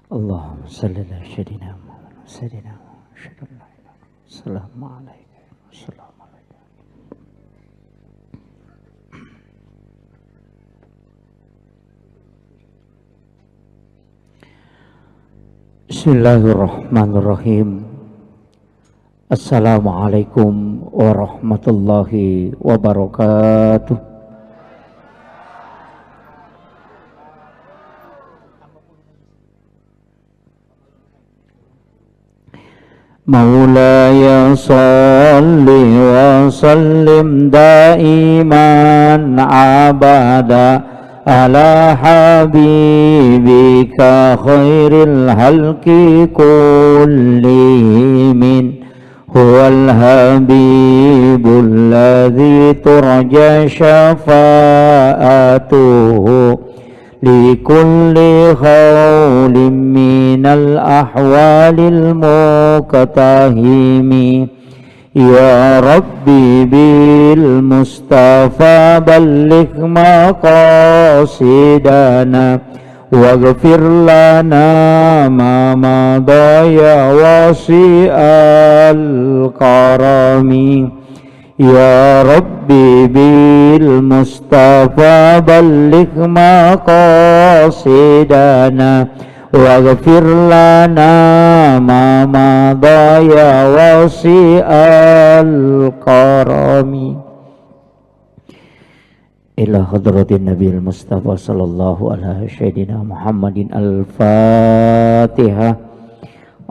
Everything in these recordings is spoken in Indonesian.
Allahumma salli ala sayyidina Muhammad sayyidina Muhammad. Assalamualaikum. Assalamualaikum. Bismillahirrahmanirrahim. Assalamualaikum warahmatullahi wabarakatuh. Maulaya salli wa sallim daiman abada ala habibika khairil halki kullimin huwal habibul ladzi turja syafa'atuhu لكل خول من الأحوال المقتهم يا ربي بالمصطفى بلغ مقاصدنا واغفر لنا ما مضى يا واسع الكرم يا ربي بالمصطفى بلغ مقاصدنا واغفر لنا ما مضى يا واسع الكرم إلى حضرة النبي المصطفى صلى الله على سيدنا محمد الفاتحة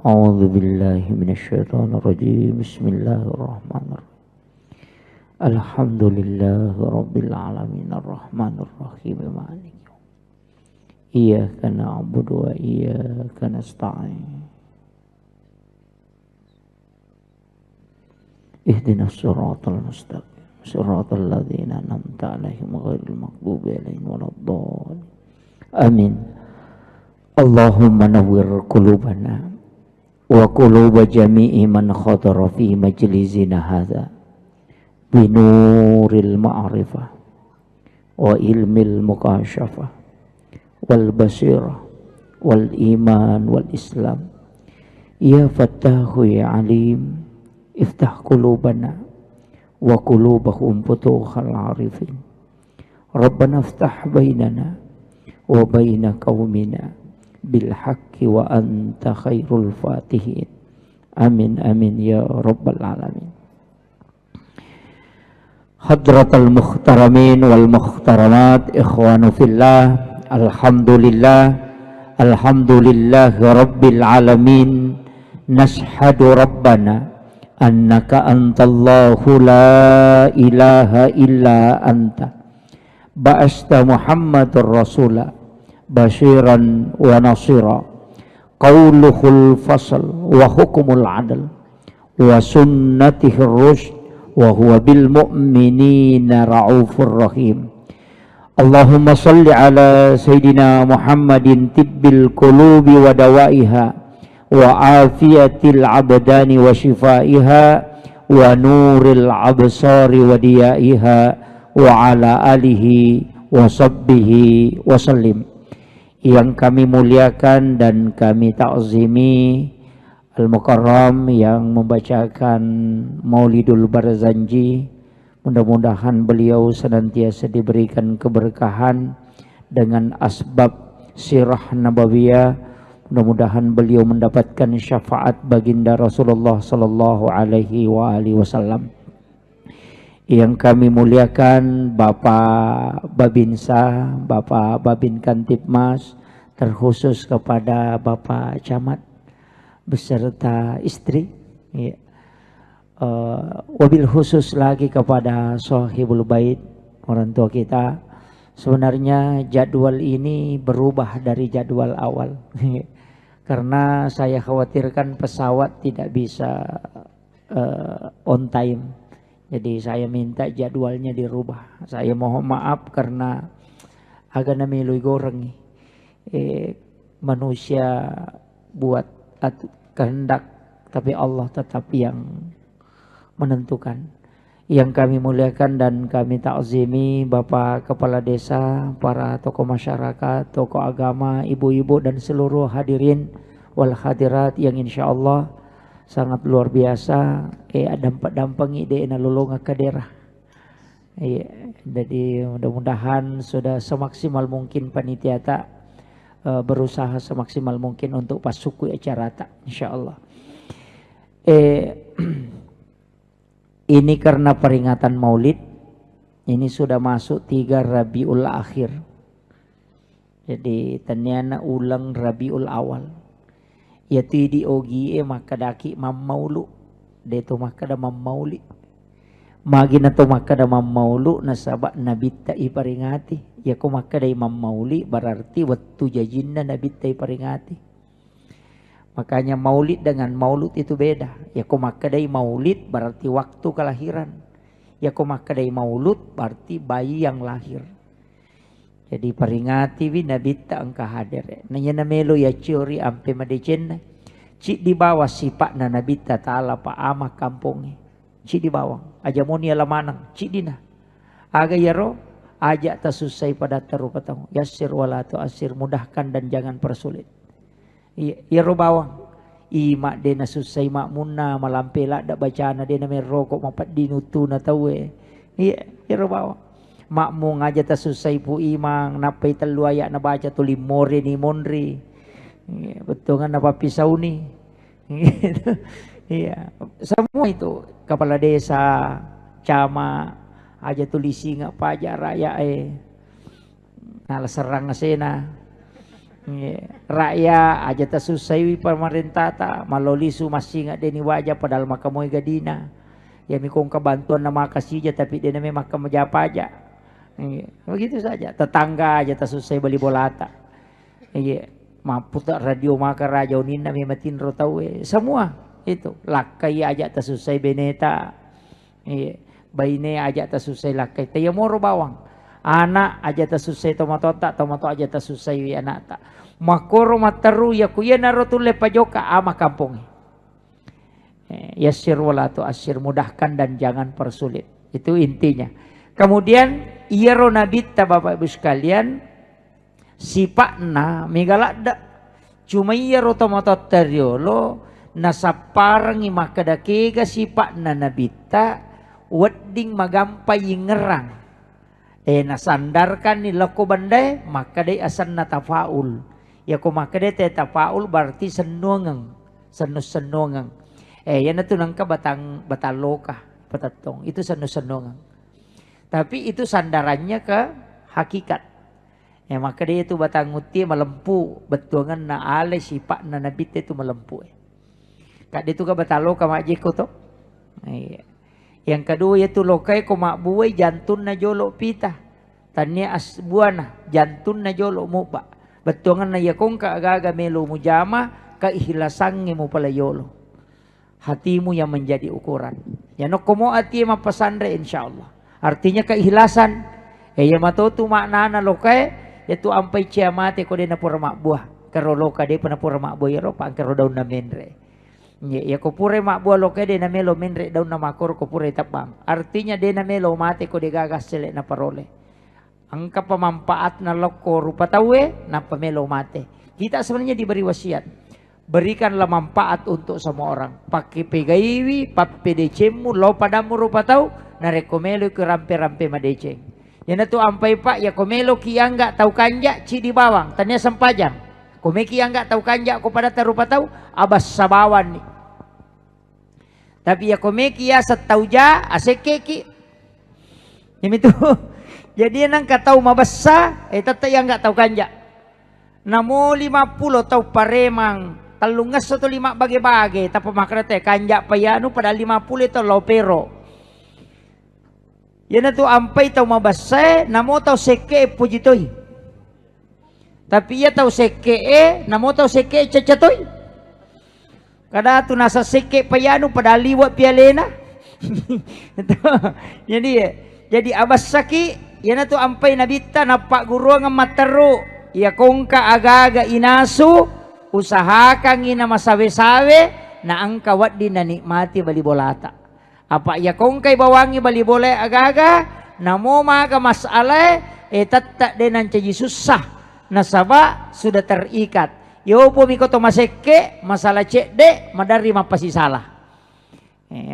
أعوذ بالله من الشيطان الرجيم بسم الله الرحمن الرحيم Alhamdulillah Rabbil Alamin Ar-Rahmanir Rahim Maliki Iyyaka na'budu wa iyyaka nasta'in Ihdinas siratal mustaqim siratal ladzina an'amta 'alaihim ghairil maghdubi 'alaihim waladdallin Amin. Allahumma nawwir qulubana wa quluba jami'i man khadara fi majlisina hadza binuril ma'rifah wa ilmil mukashafah wal basirah wal iman wal islam ya fattahu ya alim iftah qulubana wa qulubahum futuhal arifin rabbana iftah bainana wa baina qaumina bil haqqi wa anta khairul fatihin amin amin ya rabbal alamin. Hadratal muhtaramin wal muhtaramat ikhwanu fillah alhamdulillah rabbil alamin nashhadu rabbana annaka antallahu la ilaha illa anta ba'asta muhammadur rasula basyiran wa nasira qauluhul fasl wa hukumul adl wa sunnatihir rusyd wa huwa bil mu'minina ra'ufur rahim. Allahumma salli ala sayyidina Muhammadin tibbil qulubi wa dawaiha wa afiyatil abdani wa shifaiha wa nuril absari wa diyaiha wa ala alihi wa sahbihi wa sallim. Yang kami muliakan dan kami ta'zimi Al-Mukarram yang membacakan Maulidul Barzanji, mudah-mudahan beliau senantiasa diberikan keberkahan dengan asbab sirah nabawiyah. Mudah-mudahan beliau mendapatkan syafaat baginda Rasulullah sallallahu alaihi wasallam. Yang kami muliakan Bapak Babinsa, Bapak Babin Kantipmas, terkhusus kepada Bapak Camat beserta istri ya. Wabil khusus lagi kepada Sohibul Bait, orang tua kita. Sebenarnya jadwal ini berubah dari jadwal awal karena saya khawatirkan pesawat tidak bisa on time, jadi saya minta jadwalnya dirubah. Saya mohon maaf karena agak namilu goreng manusia buat kehendak, tapi Allah tetap yang menentukan. Yang kami muliakan dan kami takzimi Bapak Kepala Desa, para tokoh masyarakat, tokoh agama, ibu-ibu dan seluruh hadirin wal hadirat yang insya Allah sangat luar biasa. Dampak-dampak ide na lulunga ke daerah. Jadi mudah-mudahan sudah semaksimal mungkin panitia tak berusaha semaksimal mungkin untuk pasuku acara tak insya Allah. Ini karena peringatan Maulid, ini sudah masuk 3 Rabiul Akhir. Jadi ternyata ulang Rabiul Awal. Yaitu di ogi makadaki mammaulu, deto makada mammauli. Magina to makada mammaulu nasabak nabitta iparingati. Ya ko makada mammauli berarti waktu jajinna nabitta iparingati. Makanya maulid dengan maulud itu beda. Ya kumakadai maulid berarti waktu kelahiran. Ya kumakadai maulud berarti bayi yang lahir. Jadi peringati vi nabita angka hadir. Nanya namelo ya ciori ampe madecen. Cik di bawah sipak na nabita ta'ala pa ama kampungnya. Cik di bawah. Aja moni alamanang. Cik dina. Aga yaro. Ajak tasusai pada terupatamu. Yasir walatu asir. Mudahkan dan jangan persulit. Iya bawang imak dena susai makmuna malampela dak bacana dena merokok mapat dinutu na tawe iya bawang makmu ngaja ta susai pu imang napai telu ayak na baca tu limore ni monri betul kan apa pisau ni iya semua itu kepala desa cama aja tulisi ngak pajak rakyat nala serang asena rakyat aja tak susai pemerintah tak maloli su masih nggak deni wajah padahal makamoy gadina ya mikong kebantuan nama kasih aja tapi dia memang makam apa aja begitu saja tetangga aja tak susai beli bolata mampu tak radio maka raja unina mematin rotawe semua itu lakai aja tak susai beneta baine aja tak susai lakai taya moro bawang anak aja tak susai tomato aja tak susai anak tak makoro mataru ya kuya narotule pajoka ama kampung yasir walatu asir mudahkan dan jangan persulit itu intinya. Kemudian iyaro nabita Bapak Ibu sekalian sipakna migalada cuma iyaro tomato teriolo nasaparangi makadakega sipakna nabita wedding magampai ngerang nasandarkan ni lako bandai maka day asan na tafaul ya ko maka day tafaul berarti senungang senus-senungang yan na tunang ka bataloka patatong itu senus-senungang tapi itu sandarannya ke hakikat maka day itu batanguti malempu betuangan na ale sipak na nabit itu malempu kak itu ka bataloka majiko to yang kedua yaitu lokai ko makbuai jantun na jolo pita tanya asbuana jantun na jolo muba betongan na yakong kaagaga melo mujama kaihilasang mo pala yolo hatimu yang menjadi ukuran ya no komo ati mapasandre insyaallah artinya kaihilasan ya matotu maknana lokai yaitu ampai ciamate ko de na pura makbuah karo loka de pana pura makbuah yaro pa karo daun na menre ya kopure mak buah loke de na melo menre daun na makor kopure tapang artinya de na melo mate ko de gagas selek na parole angka pemanfaat na loko rupa tawe na pamelo mate kita sebenarnya diberi wasiat berikanlah manfaat untuk semua orang pakai pegaiwi pakai decemu lo padamu rupa tau na rekomelo ke rampe-rampe madeceng yana tu ampai pak ya komelo kia enggak tau kanja ci di bawang tanya sempajang komeki yang enggak tahu kanja ko pada tarupa tahu abas sabawan nih tapi ya komeki ya setauja asekeki ini tuh jadi nang katau mabassa tata yang enggak tahu kanja namo 50 tahu paremang talungas atau 5 bage-bage tapi makrate kanja payanu pada 50 itu lopero yana tuh ampai tahu mabassa namo tahu seke pujitoy tapi ia tahu seke namo tahu seke cacatoy kada tu nasa seke payanu pada liwat pialena jadi abas saki yana tu ampai nabita napak guru ngamataru ya kongka aga-aga inasu usahakan ina masawe-sawe na angkawat di nanikmati bali bolata Apa ya kong kay bawangi bali boleh aga-aga namo maka masalah tatta denan caji susah nasaba sudah terikat. Yo po miko to maseke masalah cek de madari mapasi salah.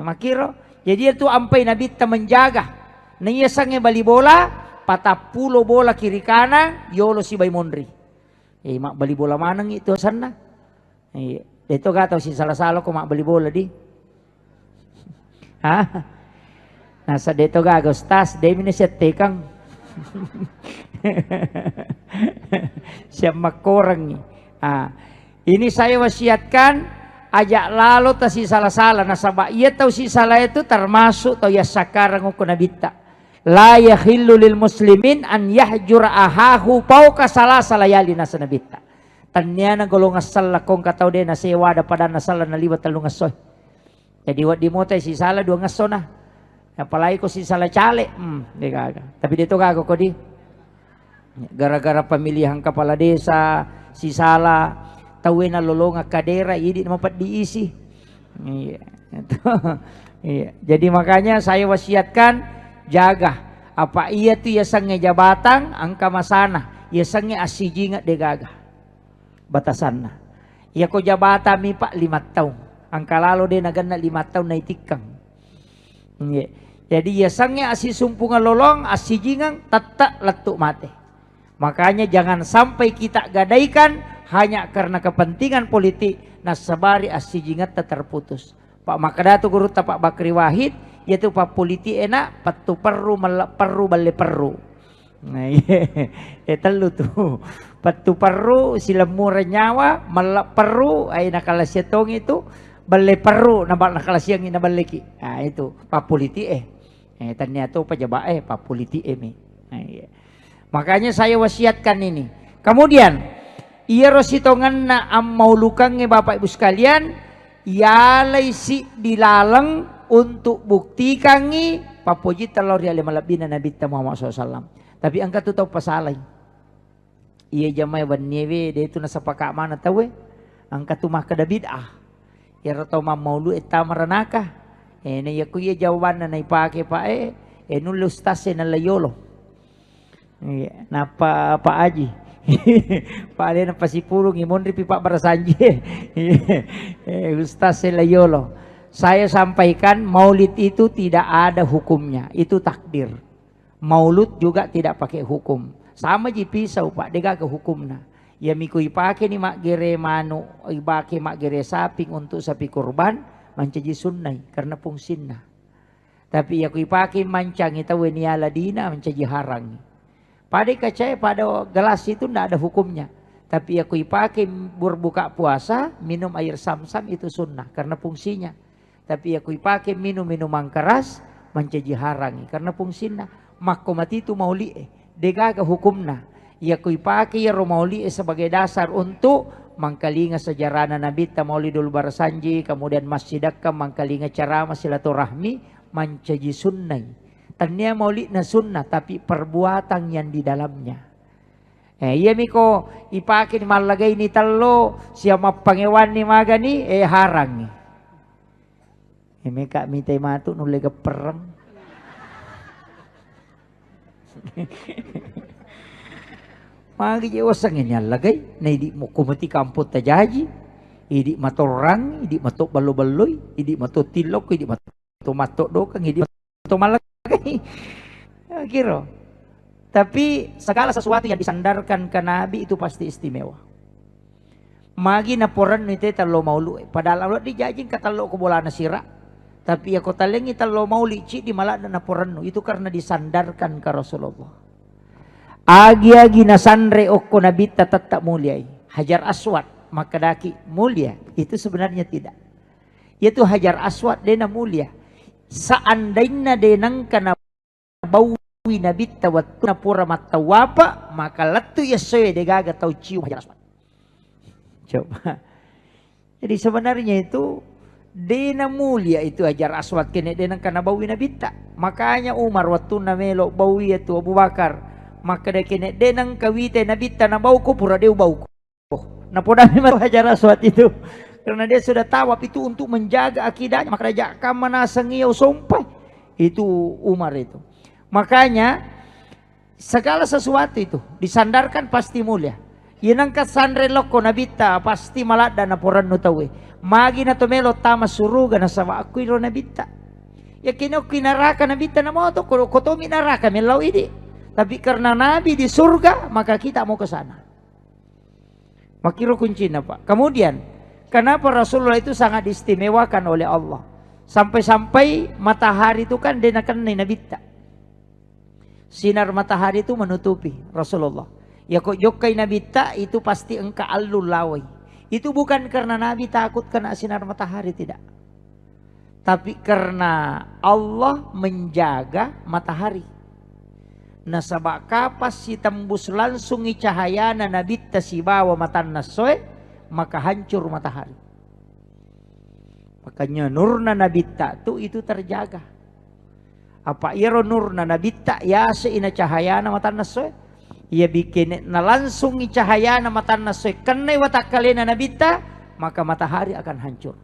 Makiro jadi itu ampai nabi ta menjaga. Naya sange bali bola patapulo bola kiri kanan yolo si bay mondri. Mak bali bola manang itu sana. Itu gak tahu si salah-salah ko mak bali bola di. Ha? Nasa dito gagos tas demi ni siya tekang. Siya makorang. Ini saya wasiatkan ajak lalu ta si salah-salah nasaba iya tahu si salah itu termasuk tahu ya sakarang ko nabita. La yahillu lil muslimin an yahjura ahahu pauka salasa layali nasa nabita. Tanya na golong asal lakong kataw de na sewa da pada nasal na liwat talong asoy. Jadi wat dimotay si sala dua ngaso na. Apalagi ko si sala cale. Di kaga. Tapi dito kago ko di. Gara-gara pemilihan kepala desa si sala tawin na lolong kadera idi na mapat diisi. Iya. Iya. Jadi makanya saya wasiatkan jaga apa iya tu ya sange jabatan angka masana ya sange asiji nga degaga batasan na iya ko jabatan mi pak 5 tahun angka lalo de nagana 5 tahun na itikang jadi ya sange asi sumpungan lolong asiji nga tatta letuk mate makanya jangan sampai kita gadaikan hanya karena kepentingan politik nasabari asiji nga terputus Pak Makadatu guru Pak Bakri Wahid yaitu pak politik enak patu perlu malak perlu balik perlu nah telu tuh patu perlu silamu renyawa malak perlu ay nakala siatong itu balik perlu nakala siang ina baliki nah itu pak politik ternyata pajaba pak politik makanya saya wasiatkan ini kemudian iya rositongan na mau lukangnya bapak ibu sekalian yalai si dilalang untuk buktikan ni papuji telur ya malabina Nabi Muhammad SAW. Tapi angkat tu tahu pasalai. Ia jamai wanyewe dia itu nasa pakak mana tahu angkat tu mah kada bid'ah. Ya ratau maulu eta maranaka. Ne ya ku ia jawaban na ipake pa nulus tase na layolo. Napa Pak Haji. Pak Ale na pasipulong imon ri pipa barasanji. Ustaz layolo. Saya sampaikan maulid itu tidak ada hukumnya, itu takdir. Maulud juga tidak pakai hukum. Sama ji pisau pak, dega ke hukumna. Ya miku ipake ni mak gere manu, ibake mak gere saping untuk sapi kurban, mancaji sunnah karena fungsinna. Tapi ya ku ipake mancang itu weniala dina mancaji harang. Pada kacai pada gelas itu tidak ada hukumnya. Tapi ya ku ipake berbuka puasa, minum air sam-sam itu sunnah karena fungsinya. Tapi aku pakai minuman keras mencaji harangi karena fungsinya makomati itu mauli degaga hukumna ya aku pakai ya romauli sebagai dasar untuk mangkalinga sejarah Nabi ta Maulidul Barsanji kemudian masjidakka mangkalinga ceramah silaturahmi mencaji sunnah tanya maulid na sunnah tapi perbuatan yang di dalamnya iya miko ipake ni malagay ni talo siya mapangewan ni magani harangi Meka mitay mato nung lega perang. Magi jawasang ini lagay na hindi mo kumati kampot ta jaji, hindi matorang, hindi mato balo-baloy, hindi mato tilok, hindi mato matodokang, hindi mato malagay. Kiro. Tapi segala sesuatu yang disandarkan ke Nabi itu pasti istimewa. Magi naporan nite talo maulu. Padahal Allah dijajing katalo ko bola na sira. Tapi aku talengi talo mau lici di malah dan naporan itu karena disandarkan ke Rasulullah. Agi-agi nasandre okko Nabi tak mulia. Hajar Aswad maka daki mulia itu sebenarnya tidak. Yaitu Hajar Aswad dena mulia. Seandainya denang kana bawi Nabi tawat napura matawapa maka latu ya soe degaga tau cium Hajar Aswad. Coba. Jadi sebenarnya itu dena mulia itu Hajar Aswad kene denang kana bawi Nabi ta. Makanya Umar waktu namelo bawi itu Abu Bakar maka de kene denang kawite Nabi ta na bau ko pura deu bau ko. Napoda memang Hajar Aswad itu. Karena dia sudah tawaf itu untuk menjaga akidahnya. Maka dia kamana sengiyau sompai. Itu Umar itu. Makanya segala sesuatu itu disandarkan pasti mulia. Yanangka sandre loko nabita pasti malada na poran no tawe. Magi na tomelo tama suruga na sama aku iro nabita. Ya kino kinaraka nabita na mo to kotomi naraka melau ini. Tapi karena Nabi di surga maka kita mau ke sana. Makiro kuncinya Pak. Kemudian kenapa Rasulullah itu sangat diistimewakan oleh Allah. Sampai-sampai matahari itu kan dia akan nabita. Sinar matahari itu menutupi Rasulullah. Ya kok jokai nabita itu pasti engka alul lawai. Itu bukan karena Nabi takut kena sinar matahari, tidak. Tapi karena Allah menjaga matahari. Nah sabak kapas si tembus langsung cahaya na nabita si bawa matan nasoe, maka hancur matahari. Makanya nurna nabita itu terjaga. Apa iro nurna nabita ya seina cahaya na matan nasoe. Ia bikin na langsung cahaya na matan nasoe kene watak kalena nabita, maka matahari akan hancur.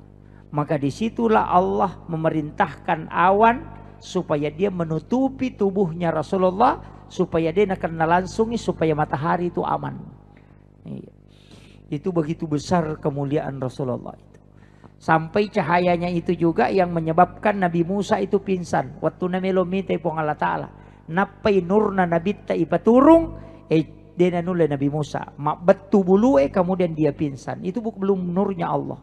Maka disitulah Allah memerintahkan awan supaya dia menutupi tubuhnya Rasulullah, supaya dia akan langsung supaya matahari itu aman. Itu begitu besar kemuliaan Rasulullah itu. Sampai cahayanya itu juga yang menyebabkan Nabi Musa itu pingsan. Waktu namelomite pong Allah Ta'ala. Napai nurna nabita ipaturung. Dia nulai Nabi Musa. Betu bulu kemudian dia pingsan. Itu belum nurnya Allah.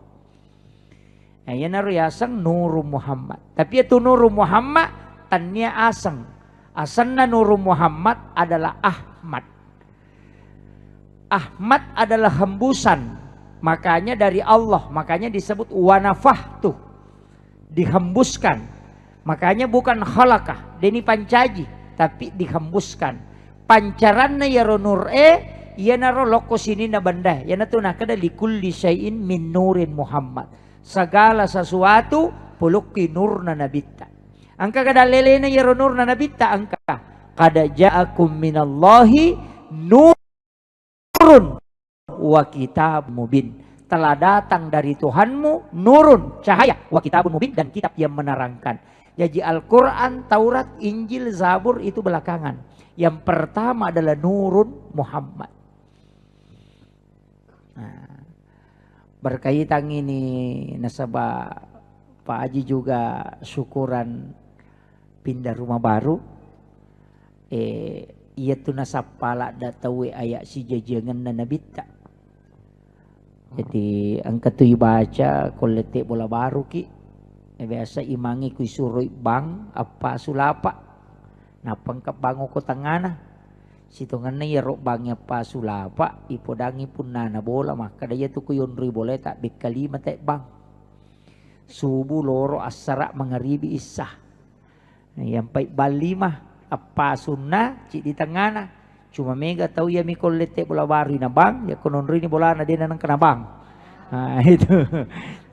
Nah, ya naruyasang nuru Muhammad. Tapi itu nuru Muhammad tanya asang. Asanna nuru Muhammad adalah Ahmad. Ahmad adalah hembusan. Makanya dari Allah. Makanya disebut wanafah tuh. Dihembuskan. Makanya bukan khalaqah. Deni pancaji. Tapi dihembuskan. Pancaranna yaro nur ya naro loko sini na banda. Ya na tunah kada likulli syai'in min nurin Muhammad. Segala sesuatu puluki nur na nabita. Angka kada lele na yaro nur na nabita angka. Kada ja'akum minallahi nurun wa kitab mubin. Telah datang dari Tuhanmu nurun, cahaya, wa kitabun mubin, dan kitab yang menerangkan. Jadi Al-Quran, Taurat, Injil, Zabur itu belakangan. Yang pertama adalah nurun Muhammad. Nah, berkaitan ini nasabah Pak Haji juga syukuran pindah rumah baru. Ia tu nasapala datawe ayak si jajangan na nabita. Jadi angka tu baca kolete bola baru ki. Biasa imangi ku suroi bang apa sulapa. Napang kabango ko tangana. Situngan na yaro bangya pa sulapa. Ipodangi pun nana bola. Maka daya tu kuyon riboleta. Bikalima te bang. Subuh loro asara mengeribi isah. Yang baik balimah. Apa sunna. Cik di tangana. Cuma mega tahu ya mikol lete bola baru na bang. Ya konon rini bola na dia nang kena bang. Nah itu.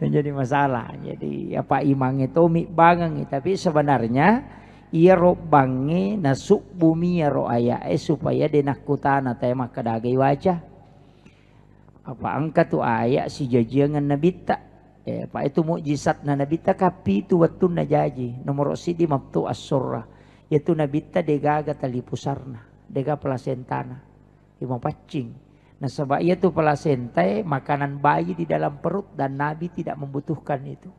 Jadi masalah. Jadi apa imang itu mi bangang. Tapi sebenarnya. Ia ro bangi nasuk bumi ya ro ayah supaya denakutana tema kadagai wajah. Apa angka tu ayah si jajangan nabita. Pak itu mukjizat na nabita kapi tu waktu najaji. Nomor sidi mabtu as-surra. Yaitu nabita degaga tali pusarna. Dega plasentana. Ima pacing. Nah sebab ia tu plasentai makanan bayi di dalam perut dan Nabi tidak membutuhkan itu.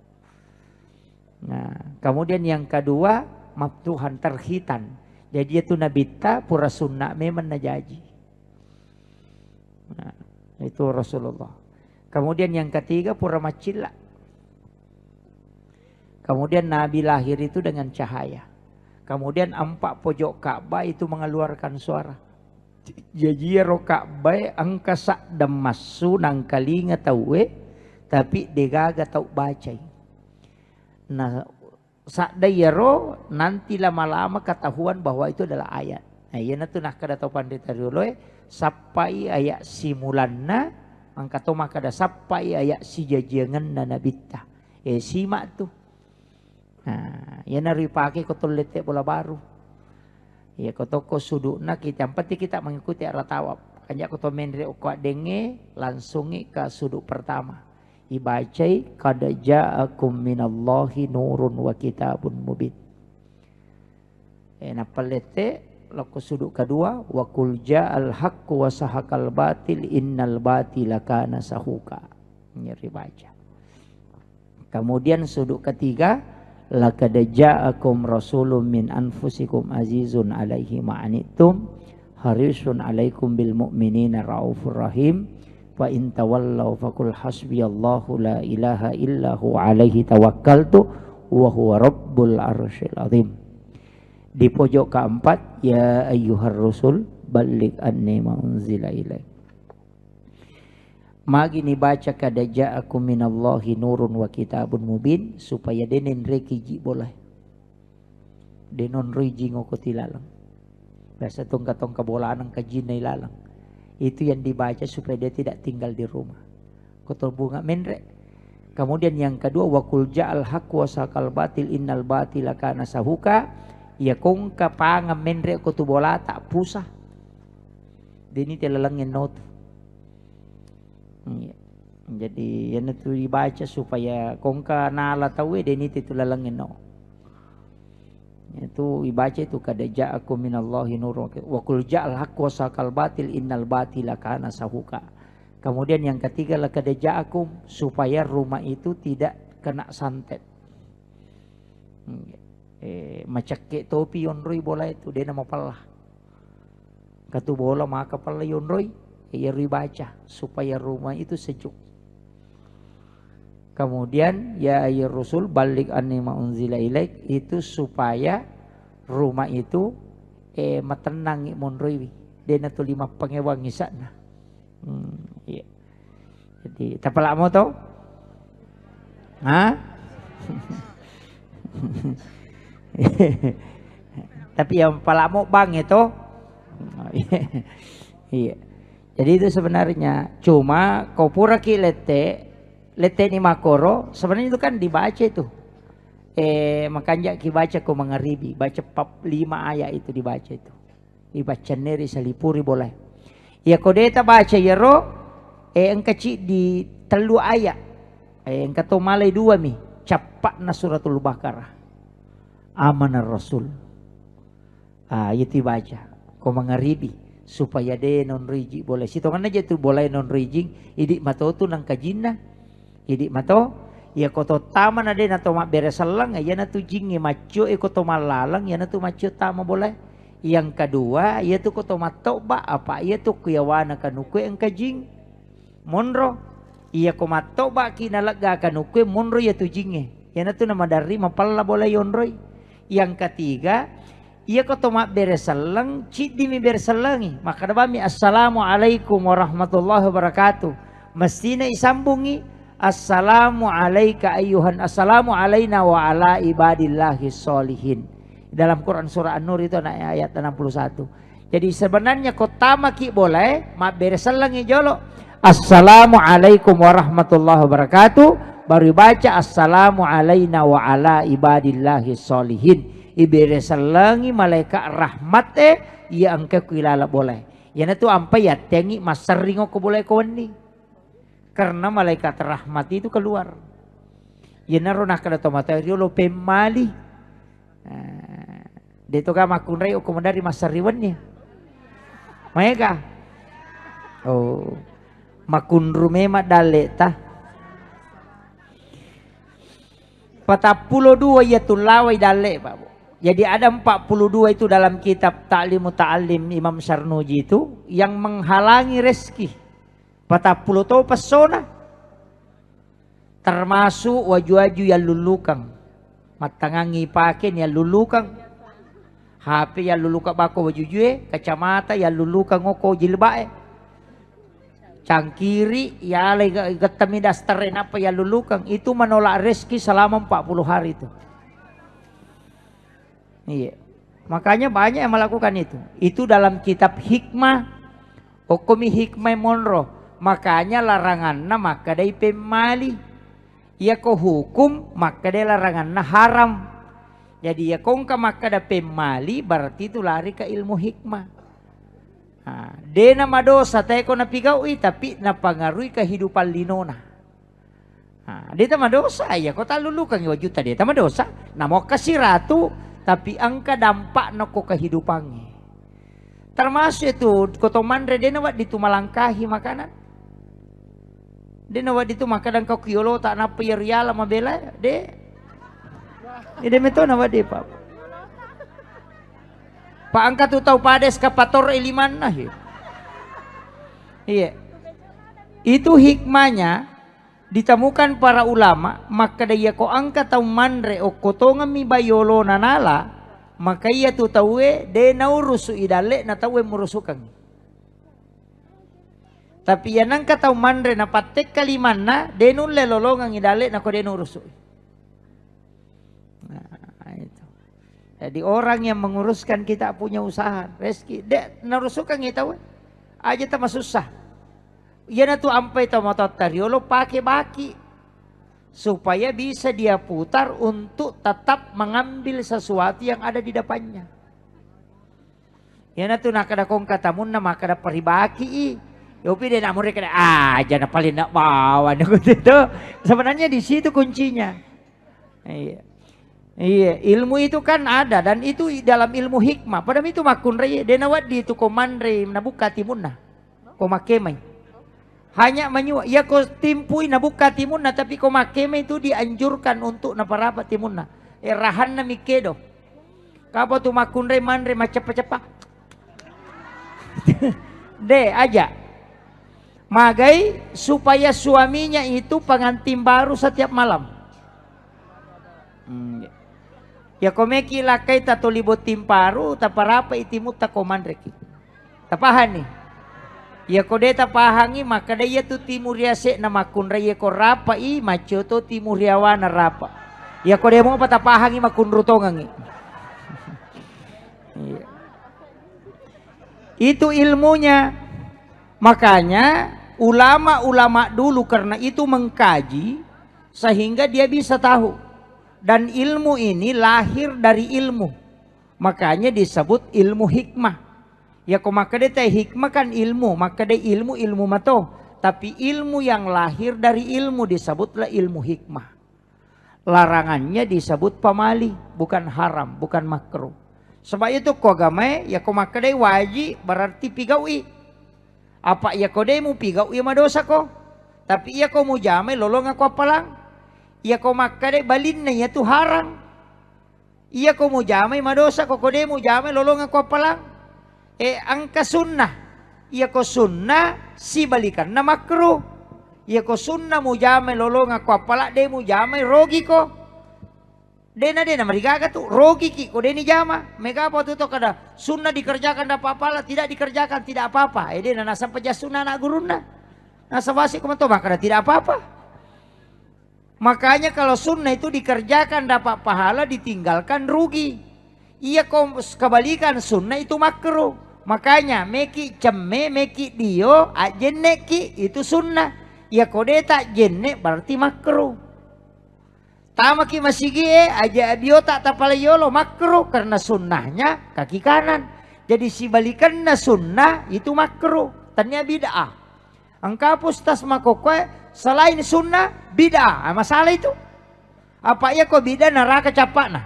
Nah kemudian yang kedua. Mabtuhan terhitan. Jadi itu nabita pura sunnah memang najaji. Nah, itu Rasulullah. Kemudian yang ketiga pura macilla. Kemudian Nabi lahir itu dengan cahaya. Kemudian empat pojok Ka'bah itu mengeluarkan suara. Jadi ro Ka'bah angkasa damasu nang kalinga tawe tapi degaga tau baca. Nah sakdayaro nanti lama-lama ketahuan bahwa itu adalah ayat. Nah iya tu nak kada tau pandita dulu sampai ayat simulanna angkato maka ada sampai ayat si jajangan na nabita. Simak tu. Nah iya nari pakai kotol lete bola baru. Ya kotoko sudukna kita yang penting kita mengikuti arah tawaf. Kanya koto menre ukwa denge langsungi ke suduk pertama. ibacai qad ja'akum minallahi nurun wa kitabun mubin. Napalete laku sudut kedua wa qul ja'al haqqu wa sahaqal batil innal batila kana sahuka. Nyeri baca. Kemudian sudut ketiga laqad ja'akum rasulun min anfusikum azizun alaihi ma'anittum harisun alaikum bil mu'minina raufur rahim wa in tawallaw faqul hasbiyallahu la ilaha illa huwa alaihi tawakkaltu wa huwa rabbul arsyil azim. Di pojok keempat ya ayyuhar rasul balligh anni ma unzila ilaik. Magi ni baca kada ja'akum minallahi nurun wa kitabun mubin supaya denen rekiji boleh. Denon riji ngoko tilalang. Biasa tongka-tongka bolaan ang kajinay lalang. Itu yang dibaca supaya dia tidak tinggal di rumah. Kotol bunga menre. Kemudian yang kedua wa qul ja'al haqq wa saqal batil innal batila kana sahuka. Ya kong kapangam menre ko tu bola tak pusah. Dini tilalangin not. Jadi yan itu dibaca supaya kong ka nala tawe dini tilalangin no. Itu dibaca itu kada ja'akum minallahi nurun wa qul ja'al haqq wa saqal batil innal batila kana sahuka. Kemudian yang ketiga laqad ja'akum supaya rumah itu tidak kena santet. Macake topi yonroy bola itu dia nama palah. Katu bola maka pala yonroy ya baca supaya rumah itu sejuk. Kemudian ya ayyuhar rasul balligh anni ma unzila ilaik itu supaya rumah itu matenang monroy dena tu 5 pangewang isana. Iya. Jadi tapala mo to? Ha? Tapi yang palamu bang itu iya. Jadi itu sebenarnya cuma kau pura ki lete ni makoro sebenarnya itu kan dibaca itu makanya ki baca kau mengeribi baca 5 ayat itu dibaca itu dibaca neri salipuri boleh ya kau deta baca ya ro engkaci di 3 ayat engkato malai 2 mi capak na suratul Baqarah amanar rasul itu baca kau mengeribi supaya de non riji boleh situ kan aja tu boleh non rijing idik mato tu nang kajina idik mato ya koto taman ade na to mak beresalang ya na tu jingi macu koto malalang ya na tu macu tama boleh yang kedua ya tu koto mato ba apa ya tu kuyawana kanukue ang kajing monro iya ko mato ba kinalaga kanukue monro ya tu jingi ya na tu nama dari mapalla boleh yonroy. Yang ketiga, ia kau tomak beresalang, cidi mi beresalangi. Maka dabami assalamualaikum warahmatullahi wabarakatuh. Mestinya isambungi assalamu alaika ayyuhan assalamu alaina wa ala ibadillahi sholihin. Dalam Quran surah An-Nur itu ayat 61. Jadi sebenarnya kau tamaki boleh, mak beresalangi jolo. Assalamualaikum warahmatullahi wabarakatuh. Baru baca assalamu alaina wa ala ibadillahi sholihin. Iberesalangi malaikat rahmat ia angke kuilala boleh. Yana tu ampai ya tengi maseringo ko boleh kawani. Karena malaikat rahmat itu keluar. Yana ronah kada tomatario lo pemali. Dito ka makunray o komandari masariwannya. Maega. Oh. Makunrume madaleta. 42 ya tulawai dalek Pak. Jadi ada 42 itu dalam kitab Ta'limu Ta'alim Imam Sarnuji itu yang menghalangi rezeki. 40 tahu pesona. Termasuk waju-waju yang lulukang. Matangangi pakin yang lulukang. HP yang lulukang bako waju jue, kacamata yang lulukang ngoko jilbae. Cangkiri ya lagi ketemi dasterin apa ya lulukang itu menolak rezeki selama 40 hari itu. Iya. Makanya banyak yang melakukan itu. Itu dalam kitab hikmah hukumi hikmah monro. Makanya larangan maka dari pemali. Ya ko hukum maka dari larangan haram. Jadi ya kong ka maka da pemali berarti itu lari ke ilmu hikmah. De nama dosa tayo ko napigawi tapi napangaruhi kehidupan linona. Nah, dia tama dosa ya, kau talulukan yung juta dia tama dosa. Namo kasih ratu, tapi angka dampak na ko kehidupannya. Termasuk itu koto mandre dia nawat ditu malangkahi makanan. Dia nawat ditu makanan kau kiolo tak napa riala mabela de. Dia meto nawat dia pak. Pak angka tu tahu pades kapator iliman nah. Iya. Itu hikmahnya ditemukan para ulama, maka dia ko angka tahu mandre o kotonga mi bayolo nanala, maka ia tu tahu de naurusu idale na tahu murusukan. Tapi yan angka tahu mandre na patek kalimanna de nun lelolongang idale na ko de naurusu. Nah, itu. Jadi orang yang menguruskan kita punya usaha, rezeki, de narusukan kita aja tak susah. Yan tu ampai tomatot tariolo pakai baki supaya bisa dia putar untuk tetap mengambil sesuatu yang ada di depannya. Yan tu nakada kong katamun na makada peribaki yopi dia nak mereka aja na paling nak bawa itu. Sebenarnya di situ kuncinya. Iya. Iya, ilmu itu kan ada dan itu dalam ilmu hikmah. Padahal itu makun raya denawat di itu komandre nabuka timunna. Komakemai. Hanya menyuap, ya kau timpui nabuka timunna tapi kau makeme itu dianjurkan untuk naparapat timunna. Rahan na mikedo. Kapo tu makunre manre macepa-cepa. De aja. Magai supaya suaminya itu pengantin baru setiap malam. Ya kau meki lakai tato libot timparu taparapa itimu ta komandreki. Tapahan nih. Ya kodeta pahangi maka dia tu timuriase na makun raya ko rapa i macho to timuriawana rapa. Ya kode mo patapahangi makun rutongangi. Itu ilmunya. Makanya ulama-ulama dulu karena itu mengkaji sehingga dia bisa tahu. Dan ilmu ini lahir dari ilmu. Makanya disebut ilmu hikmah. Ya kok maka dia hikmah kan ilmu, maka dia ilmu mato. Tapi ilmu yang lahir dari ilmu disebutlah ilmu hikmah. Larangannya disebut pamali, bukan haram, bukan makruh. Sebab itu kok agama ya kok maka dia wajib berarti pigawi. Apa ya kok dia mau pigawi madosa ko? Tapi ya kok mau jamai lolong aku apalang. Ya kok maka dia balinna ya tu haram. Iya kok mau jamai madosa kok dia mau jamai lolong aku apalang. Angka sunnah, iya ko sunnah si balikan na makruh, iya ko sunnah mo jamay lolong ako apala de mo jamay rogi ko, de na marigaga tu rogi ki ko de ni jama, mega apa tu kada sunnah dikerjakan da apa-apa tidak dikerjakan tidak apa-apa, de na nasa paja sunnah na guruna, nasa basi ko man to maka tidak apa-apa. Makanya kalau sunnah itu dikerjakan dapat pahala ditinggalkan rugi, iya ko kebalikan sunnah itu makruh. Makanya meki cemme meki dio ajenneki itu sunnah. Ya kode tak jenne berarti makruh. Tamaki masigi aja dio tak tapalayolo makruh karena sunnahnya kaki kanan. Jadi si balikan na sunnah itu makruh. Tanya bid'ah. Angkapus tas makokwe selain sunnah bid'ah. Masalah itu. Apa ya kok bid'ah neraka capak nah.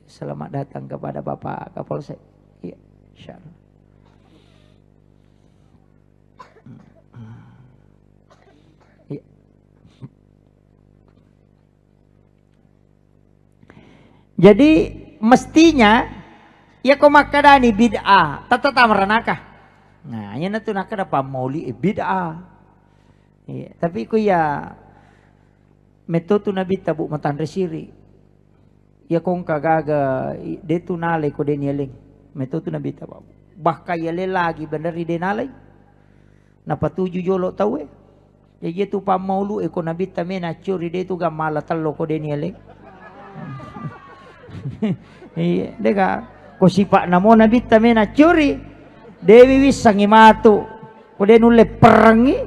Selamat datang kepada Bapak Kapolsek. Iya, insyaallah. Ya. Jadi mestinya ya kau makadani bid'ah, tata meranakah. Nah, yan na tu nakada pa mauli bid'ah. Ya, tapi ko ya metodo na bitabu matandre siri. Ya kong kagaga detu nalay ko den yaling. Metodo na bitabu. Baka yale lagi benar di denalay. Napatuju jolo tawe. Ya tu pa maulu ko nabita me na churi detu gamala talo ko den yaling. Iya, deka ko sipa namo nabita me na churi. Dewi wis sangimatu. Ko den ulle perangi.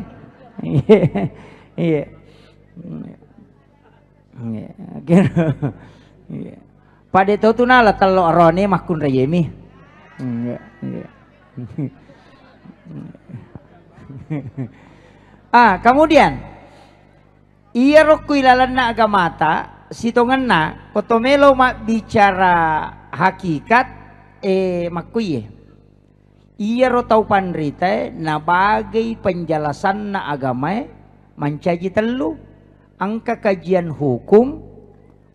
Iya. Iya. Pada itu nala talo arone makun rayemi. Kemudian Iya roku ilalan na agamata, sitongan na, kotomelo mak bicara hakikat, makuye. Iya ro tau panrita na bagai penjelasan na agama mancaji telu, angka kajian hukum,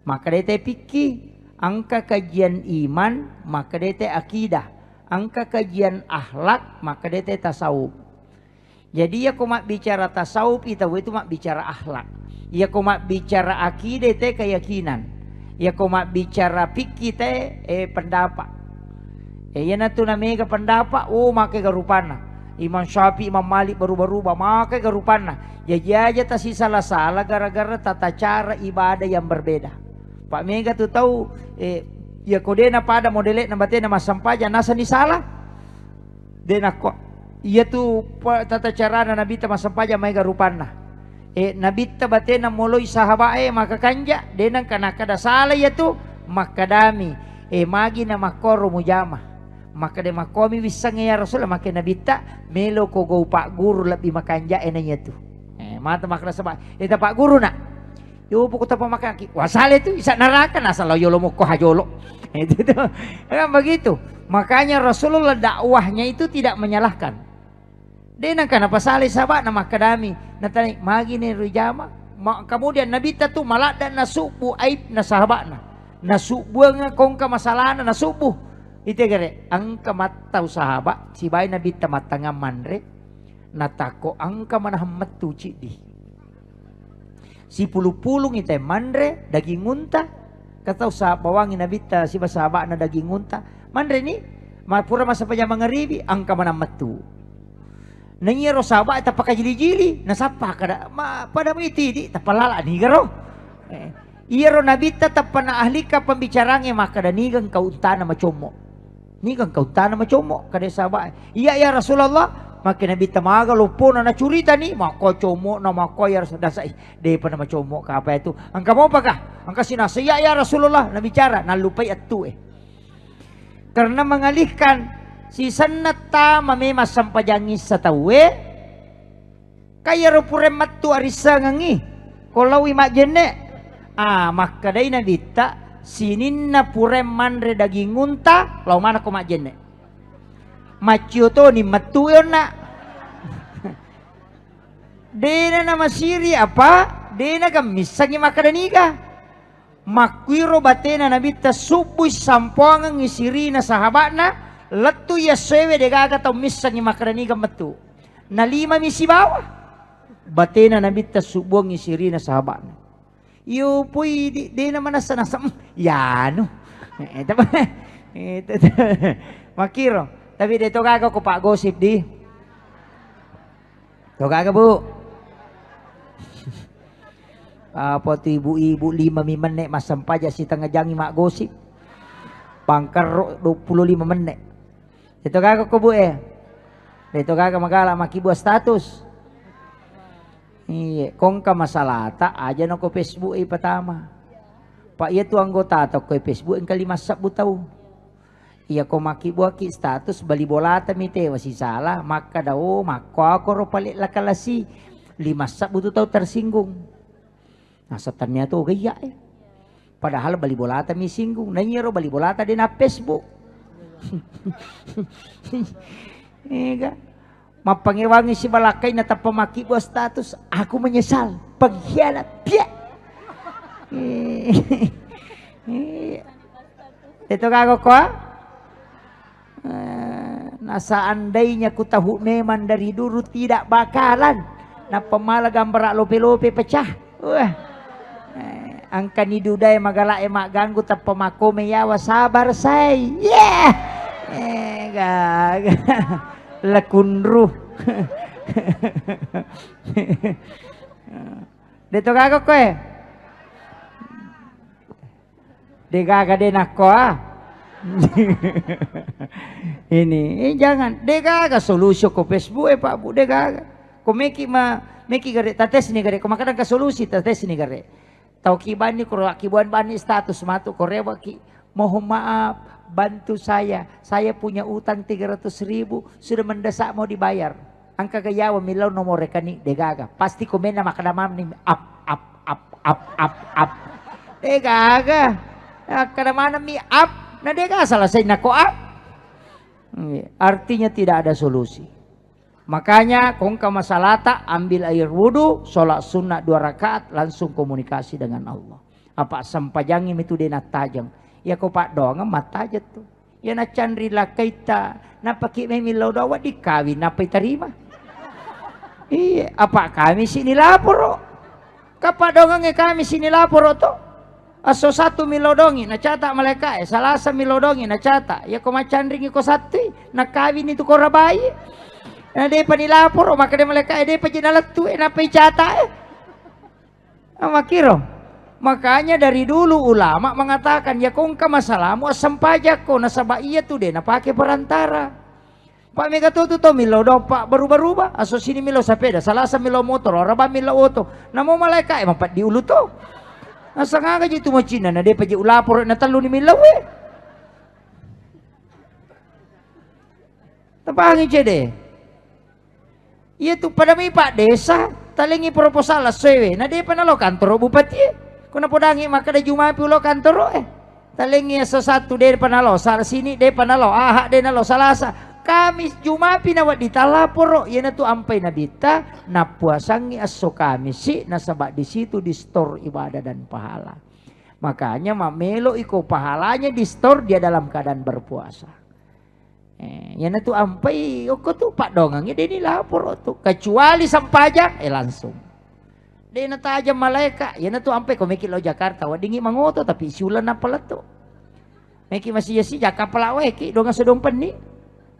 maka dete fikih, angka kajian iman, maka dete akidah, angka kajian akhlak, maka dete tasawuf. Jadi ya mak bicara tasawuf itu mak bicara akhlak. Ya mak bicara akidah teh keyakinan. Ya mak bicara fikih teh pendapat. Ya natu namanya pendapat, make garupana. Imam Syafi'i, Imam Malik berubah-ubah, make garupana. Jadi aja tasi salah-salah gara-gara tata cara ibadah yang berbeda. Pak Mega tuh tahu, ya kodena pada modelnya nambatnya nama sampaja nasa ni salah. Dena kok, iya tuh tata cara Nabi ta masampaja may garupana. Nabi ta batena moloy sahabae maka kanja, denang kana kada salah ya tuh makadami. Magi na makoro mujama. Maka de makomi wisang ya Rasul maka Nabi ta melo ko go pak guru lebih makanja enanya tuh. Mata makna sabak. Eta pak guru nak. Yo buku tapa makaki. Wasale tuh isa neraka asal yolo mo ko hajolo. Itu tuh. Kan begitu. Makanya Rasulullah dakwahnya itu tidak menyalahkan. Denang kana pasali sabak na makadami. Natani magi ni rujama. Kemudian Nabi ta tuh malak dan nasubu aib na sahabatna. Nasubu nga kongka masalahna nasubu. Itu gare angka matau sahabat si bayi Nabi ta matanga manre natako angka manah metu cidi. Si pulung ite manre daging unta katau sahabat bawangin Nabi ta si sahabat na daging unta. Manre ni mapura masa paja mangeribi angka manah metu. Nangiro sahabat ta pakajili-jili nasapa kada pada miti di tapalala ni garo. Iro Nabi ta tapana ahli ka pembicaranya maka danigang kautana macomo. Ni kan kau tanam macomok kada sahabat. Iya ya Rasulullah, maka Nabi tamaga lupo na curita ni mako comok na mako ya dasai de pa na macomok ka apa itu. Angka mau apakah? Angka sinasa ya Rasulullah na bicara na lupai atu Karena mengalihkan si sanata mamema sampajangis sa tawe kaya ro puremat tu arisa ngangi. Kalau wi mak jene maka dai Nabi ta sinin na purem manre daging unta lau mana ko majenne macio to ni matuyon na dena na masiri apa dena kam misangi makadaniga makwiro batena nabita subuh sampuangan ngisiri na sahabatna letu ya sewe degaga tau misangi makadaniga matu na 5 misi bawah batena nabita subuh ngisiri na sahabatna. Yo puy di naman nasa yano. Ito makiro. Tapi dito kaga ko pa gosip di. Ito kaga bu. Apa tu ibu-ibu 5 menit masampaja si tengah jangi mak gosip. Pangkar 25 menit. Dito kaga ko bu Dito kaga magala makibu status. Iya, kong ka masalata aja no ko Facebook patama. Pak iya tu anggota to ko Facebook ang kalimasap butaw. Iya ko makibuaki status bali bolata mite wasi salah maka daw mako ako ro palit lakalasi 5 buto taw tersinggung. Nasa tanya to gaya Padahal bali bolata mi singgung. Nanyero bali bolata din na Facebook. Ega. Mapangiwangi si Malakay na tapamaki buat status. Aku menyesal. Pengkhianat. Ito kako ko nasa andainya ku tahu neman dari dulu tidak bakalan. Na pamala gambar lope-lope pecah. Angka ni duday magala mak ganggu tapamako meyawa sabar say. Yeah. Gaga. Lakunruh. Dito kago ko Degaga din ako Ini jangan degaga solusyo ko Facebook Pak Bu degaga. Ko meki gare tates ni gare ko makadang ka solusi tates ni gare. Tau kiban ni ko kibuan bani status matu ko rewa ki. Mohon maaf bantu saya punya utang 300.000 sudah mendesak mau dibayar angka gayawa milaw nomor rekening degaga pasti komen na makadamam ni up up. Kagak. Kada mana mi up, nah dia selesai nak up. Artinya tidak ada solusi. Makanya kong ka masalata ambil air wudu, sholat sunnah 2 rakaat, langsung komunikasi dengan Allah. Apa sampajangin itu dia nak tajang. Ya kau pak doang mata aja tuh. Ya na candri lah kaita, na pakai memilau dawa dikawin, apa terima? Iya, apa kami sini lapor? Kapadongan kami sini lapor to. Aso 1 milodongi na cata maleka salasa milodongi na cata. Ya ko macandring ko satu na kawin itu ko rabai. Na de pa nilapor maka de maleka de pa jinalat tu na pa cata. Makiro. Makanya dari dulu ulama mengatakan ya kung ka masalamu asam pajak ko nasaba iya tu de na pakai perantara. Pak mega tuh milo do pak berubah-ubah aso sini milo sepeda salasa milo motor raba milo auto namo malaikat emang pak diulu tuh asa ngaga jitu mo Cina na de paji ulapor na talo ni milo we tapangi cede iya tuh pada mi pak desa talingi proposal sewe na de panalo kantor bupati kuna podangi maka de juma pulo kantor talingi sesatu de panalo sar sini de panalo aha de nalo salasa Kamis Jumapi na wadi talaporo yan na to ampay na bita na puasangi aso Kamis si nasaba di situ di store ibadah dan pahala. Makanya mamelo iko pahalanya di store dia dalam keadaan berpuasa. Yan na to ampay oko to pak dongangi dia lapor to kecuali sampajak langsung. Dia na tajam malaika yan na to ampay ko mekilo Jakarta wadingi mangoto tapi siulan na pala to. Meki masih si Jakarta pala ki donga sedompen ni.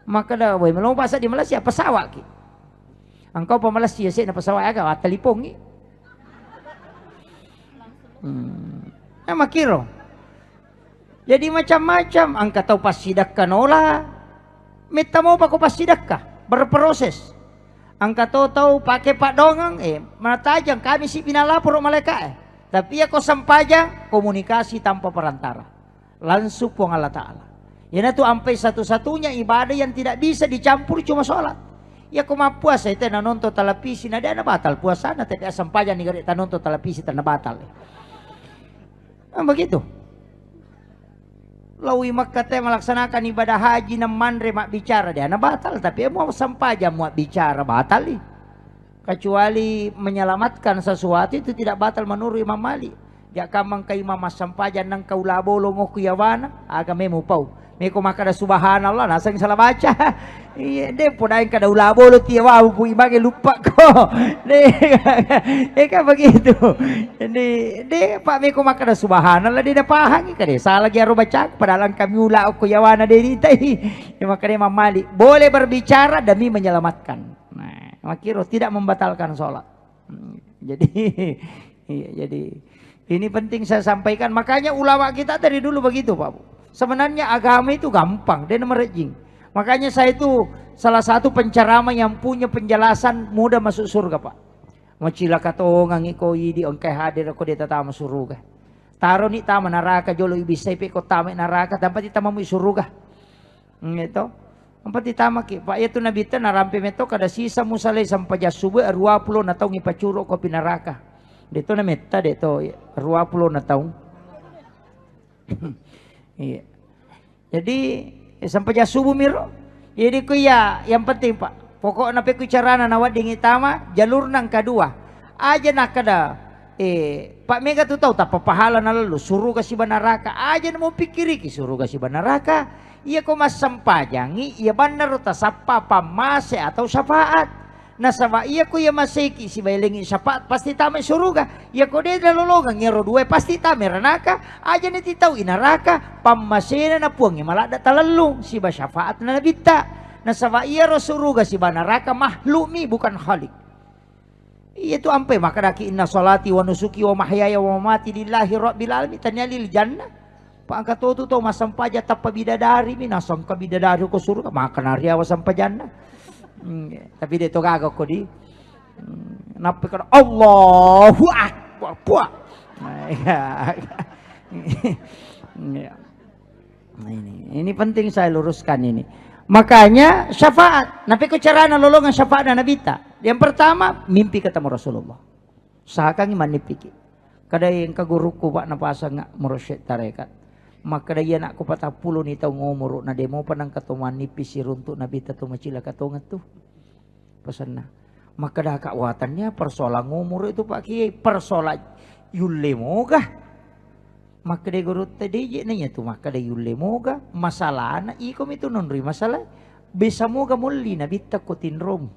Maka dah boy melompat sa di Malaysia pesawat ki. Engkau pemalas sia na pesawat agak telipong ni. Makiro. Jadi macam-macam angka tahu pasidak kanola. Meta mau pakai pasidak kah? Berproses. Angka tahu pakai pak dongang manatajang kami si pinalapor malaikat Tapi ako sampajang komunikasi tanpa perantara. Langsung po Allah Ta'ala. Yan itu sampai satu-satunya ibadah yang tidak bisa dicampur cuma sholat. Ya kuma puasa itu nanonto televisi na ada batal puasa na tidak sampajan ni gari tanonto televisi tanah batal. Begitu. Lawi Makkah teh melaksanakan ibadah haji na mandre mak bicara dia na batal tapi mau sampajan mau bicara batal nih. Kecuali menyelamatkan sesuatu itu tidak batal menurut Imam Malik. Ya kamang kay Imam sampajan nang kaulabolo mo kuyawana aga memo pau. Meko makada subhanallah nasang salah baca. Iya deh podain kada ulabolo tiawa pu image lupa ko. Deh kan begitu. Jadi deh Pak meko makada subhanallah dia pahangi kade salah lagi aro baca padahal kami ula ko yawana deh tai. Ya makanya Imam Malik boleh berbicara demi menyelamatkan. Nah, makiro tidak membatalkan sholat. Jadi iya, jadi ini penting saya sampaikan. Makanya ulama kita dari dulu begitu Pak Bu. Sebenarnya agama itu gampang dan merejing. Makanya saya itu salah satu penceramah yang punya penjelasan mudah masuk surga Pak. Macila katongang iko idi ongkai hadir ako di tatama surga. Taro ni tama naraka jolo ibisay pe ko tama naraka tempat itama mo surga. Ito. Tempat itama ki Pak itu nabita narampe meto kada sisa musalay sampaja subuh 20 na taong ipacuro ko pinaraka. Dito na meta dito 20 na taong. Iya. Jadi sampai jam subuh miro. Jadi ku ya yang penting Pak. Pokoknya pe ku carana nawad ding itama jalur nang kedua. Aja nak kada Pak Mega tu tahu tak pahala na lalu suruh kasih banaraka aja mau pikiri ki suruh kasih banaraka. Iya ko mas sampajangi iya bandar ta sapa pamase atau syafaat. Nasaba iya ko ya maseki si bailingi syafaat pasti tama suruga. Iya ko de dalologang ngero dua pasti tama ranaka aja ni titaw inaraka pamasena na puang malada talalung si ba syafaat na nabita. Nasaba iya ro suruga si banaraka mahlumi bukan khalik. Iya tu ampe maka daki inna salati wa nusuki wa mahyaya wa mamati lillahi rabbil alamin tanyalil jannah. Pak angkat tu tau masampaja tappa bidadari minasam ka bidadari ko surga maka nariawa sampajana. Tapi dia tu kagak kok di napi kan Allahu Akbar puak. Ini penting saya luruskan ini. Makanya syafaat. Napi ko carana lolongan syafaat na nabita. Yang pertama mimpi ketemu Rasulullah. Sahakangi manipiki. Kada yang kaguruku pak napasa nga morosyet tarekat. Maka daya nak ko patapulo ni tao ngomoro na demo panang katuman nipis iruntuk nabi tato macila katungat tu. Pesan na. Maka dah kawatannya persoalan ngomoro itu pak kiai persoalan yulle moga. Maka dia guru tadi nanya tu maka dia yulle moga masalah na ikom itu nonri masalah bisa moga mulli nabi takutin rom.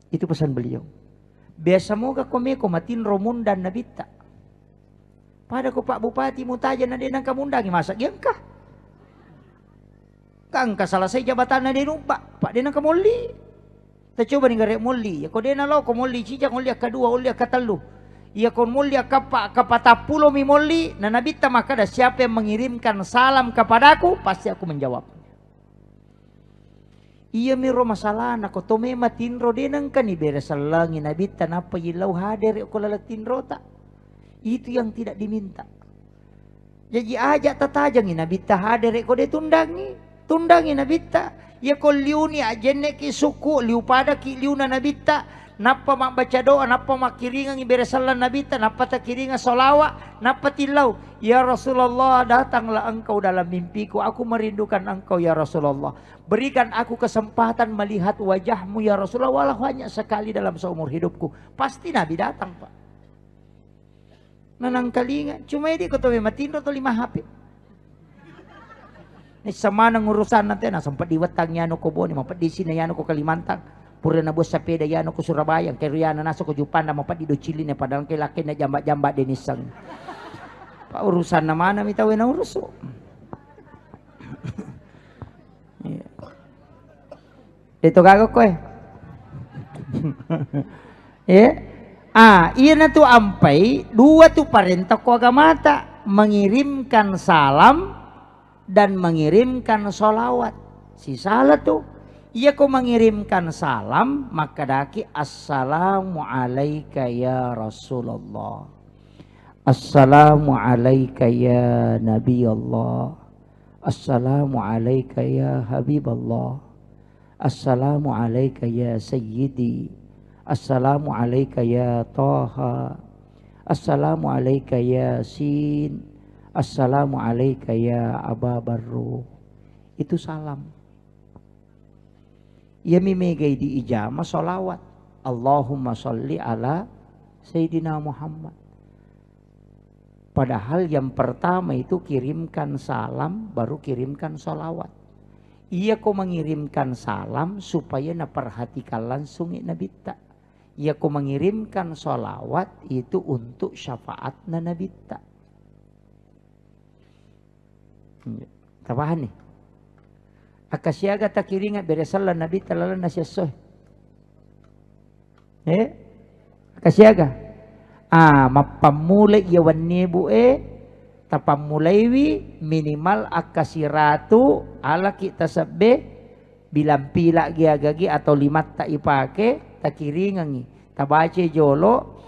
Itu pesan beliau. Biasa moga kome komatin romun dan nabi tak. Pada ko Pak Bupati mutaja na din ang kamundangi masak yan ka. Kang kasalasay jabatan na din pak Pak din ang kamuli. Ta coba ning garek muli. Ya ko din na law ko muli cija muli kadua uli katalo. Ya kon muli kapatapulo mi muli na nabita maka ada siapa yang mengirimkan salam kepadaku pasti aku menjawab. Iya miro masalah na ko to me matinro din ang kanibere salangi nabita napa yilaw hader ko lalatinro ta. Itu yang tidak diminta. Jadi ajak tatajang nabita hadir ko de tundangi nabita. Ya ko liuni ajenne ki suku liu pada ki liuna nabita. Napa mak baca doa, napa mak kiringan iberesalan nabita, napa tak kiringan solawat, napa tilau. Ya Rasulullah datanglah engkau dalam mimpiku, aku merindukan engkau ya Rasulullah. Berikan aku kesempatan melihat wajahmu ya Rasulullah walau hanya sekali dalam seumur hidupku. Pasti Nabi datang Pak. Nanang kalinga, cuma ini ko to matindro to 5 HP. Ni sama nang urusan natin na sempat diwatang yano ko boni, mapat di sini yano ko Kalimantan. Pura na bus sa peda yano ko Surabaya, kay Riana naso ko Jupan na mapat di do Chile na padang kay laki na jamba-jamba denisang. Pa urusan naman na mitaw na uruso. Dito gago ko eh. Iya na tu ampai, dua tu perintah ko agamata, mengirimkan salam dan mengirimkan solawat. Si salah tu, iya ko mengirimkan salam, maka daki assalamu alaika ya Rasulullah. Assalamu alaika ya Nabi Allah. Assalamu alaika ya Habib Allah. Assalamu alaika ya Sayyidi. Assalamu alaika ya Taha. Assalamu alaika ya Sin. Assalamu alaika ya Aba Barru. Itu salam. Ia mimegay di ijama solawat. Allahumma sholli ala Sayyidina Muhammad. Padahal yang pertama itu kirimkan salam baru kirimkan solawat. Ia ko mengirimkan salam supaya na perhatikan langsung Nabi tak. Ia ko mengirimkan solawat itu untuk syafaat na Nabi tak. Tabahan nih. Akasyaga takiringa beresalan Nabi talalan na siyasoy. Akasyaga. Mapamulay yawan nibu tapamulaywi minimal akasiratu ala kita sabbe bilang pila giagagi atau 5 tak ipake takiringan tabace jolo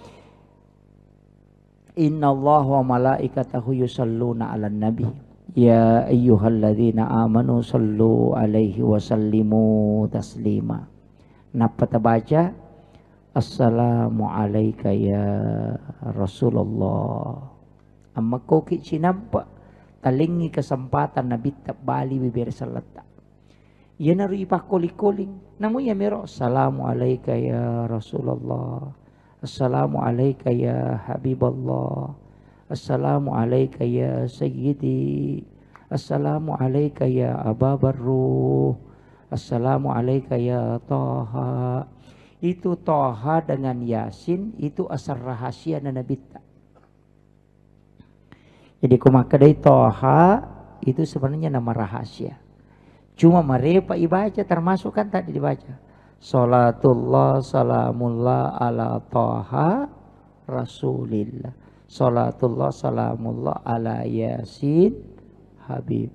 innallaha wa malaikatahu yusalluna 'alan nabi ya ayyuhalladzina amanu sallu alaihi wa sallimu taslima. Napa tabaca assalamu alayka ya Rasulullah. Amma koki sinampa talingi kesempatan nabi tak bali bibir salata. Ya nari ipakoli-koling. Namun ya mero assalamu alayka ya Rasulullah. Assalamu alayka ya Habiballah. Assalamu alayka ya Sayyidi. Assalamu alayka ya Aba Barruh. Assalamu alayka ya Taha. Itu Taha dengan Yasin itu asal rahasia na Nabi. Jadi kumaka dari Taha itu sebenarnya nama rahasia. Cuma mereka ibaca termasuk kan tadi dibaca. Salatullah salamullah ala Taha Rasulillah. Salatullah salamullah ala Yasin Habib.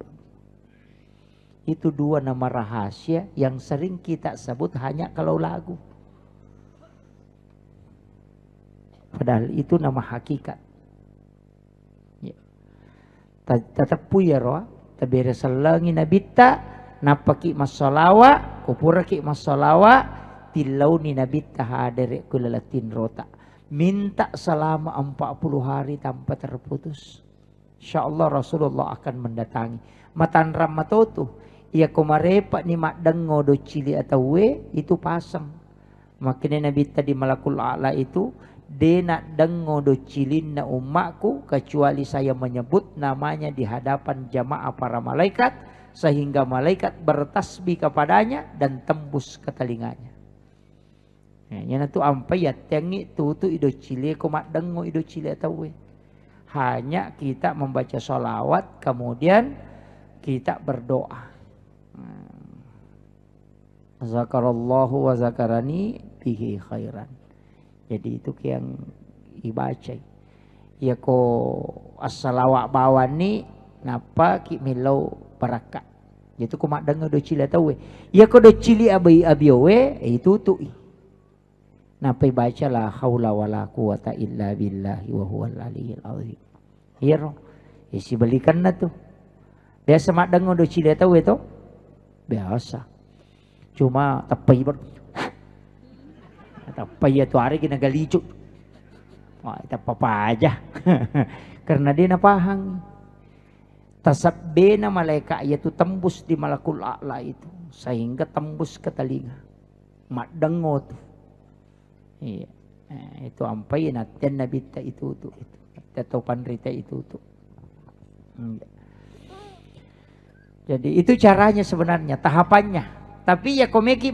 Itu 2 nama rahasia yang sering kita sebut hanya kalau lagu. Padahal itu nama hakikat. Ya. Tetap puya roh. Tabere salangi nabita. Napaki masalawa. Kupura ki masalawa. Tilau ni nabita hadere kulalatin rota. minta selama 40 hari tanpa terputus. Insya Allah Rasulullah akan mendatangi. Matan ramatotu, ia kumarepa ni mak dengo do cili atau we itu pasang. Makanya Nabi tadi malakul a'la itu, dia nak dengo do cilin na umatku kecuali saya menyebut namanya di hadapan jamaah para malaikat sehingga malaikat bertasbih kepadanya dan tembus ke telinganya. Yang itu ampai ya tengi tu ido cili kumak dengo ido cili atau we. Hanya kita membaca sholawat kemudian kita berdoa. Zakarallahu wa zakarani bihi khairan. Jadi itu yang dibaca. Ya ko as-salawat bawani napa ki milau barakat. Itu ko mak dengar do cili atau we. Ya ko do cili abi we itu tu. Napa baca la haula wala quwata illa billahi wa huwal aliyyil azim. Iya roh. Isi belikan na tu. Biasa mak dengar do cili atau we to? Biasa. Cuma tapai tapai itu hari kena galicu. Wah, itu apa aja. Karena dia napahang. Tasabbena malaikat yaitu tembus di malakul a'la itu sehingga tembus ke telinga. Mak dengar tu. Iya. Itu ampai natian Nabi itu atau panrita itu tuh. Jadi itu caranya sebenarnya, tahapannya. Tapi ya komeki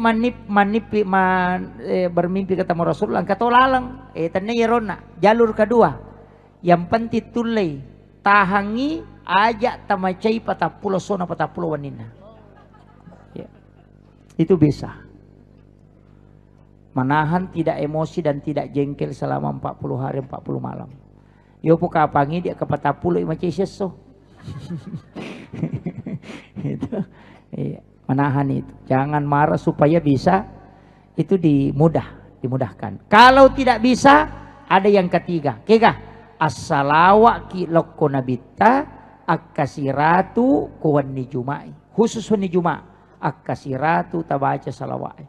bermimpi ketemu Rasulullah kata lalang tanya yerona jalur kedua yang penting tulai tahangi ajak tamacai patapulo sona patapulo wanina ya. Itu bisa menahan tidak emosi dan tidak jengkel selama 40 hari 40 malam. Yo puka pangi dia ke patapulo macai seso. Itu iya. Menahan itu, jangan marah supaya bisa itu dimudahkan. Kalau tidak bisa, ada yang ketiga. Kega as-salawat ki lokko nabita akasiratu kuwani jumai. Khusus wani juma akasiratu tabaca salawat.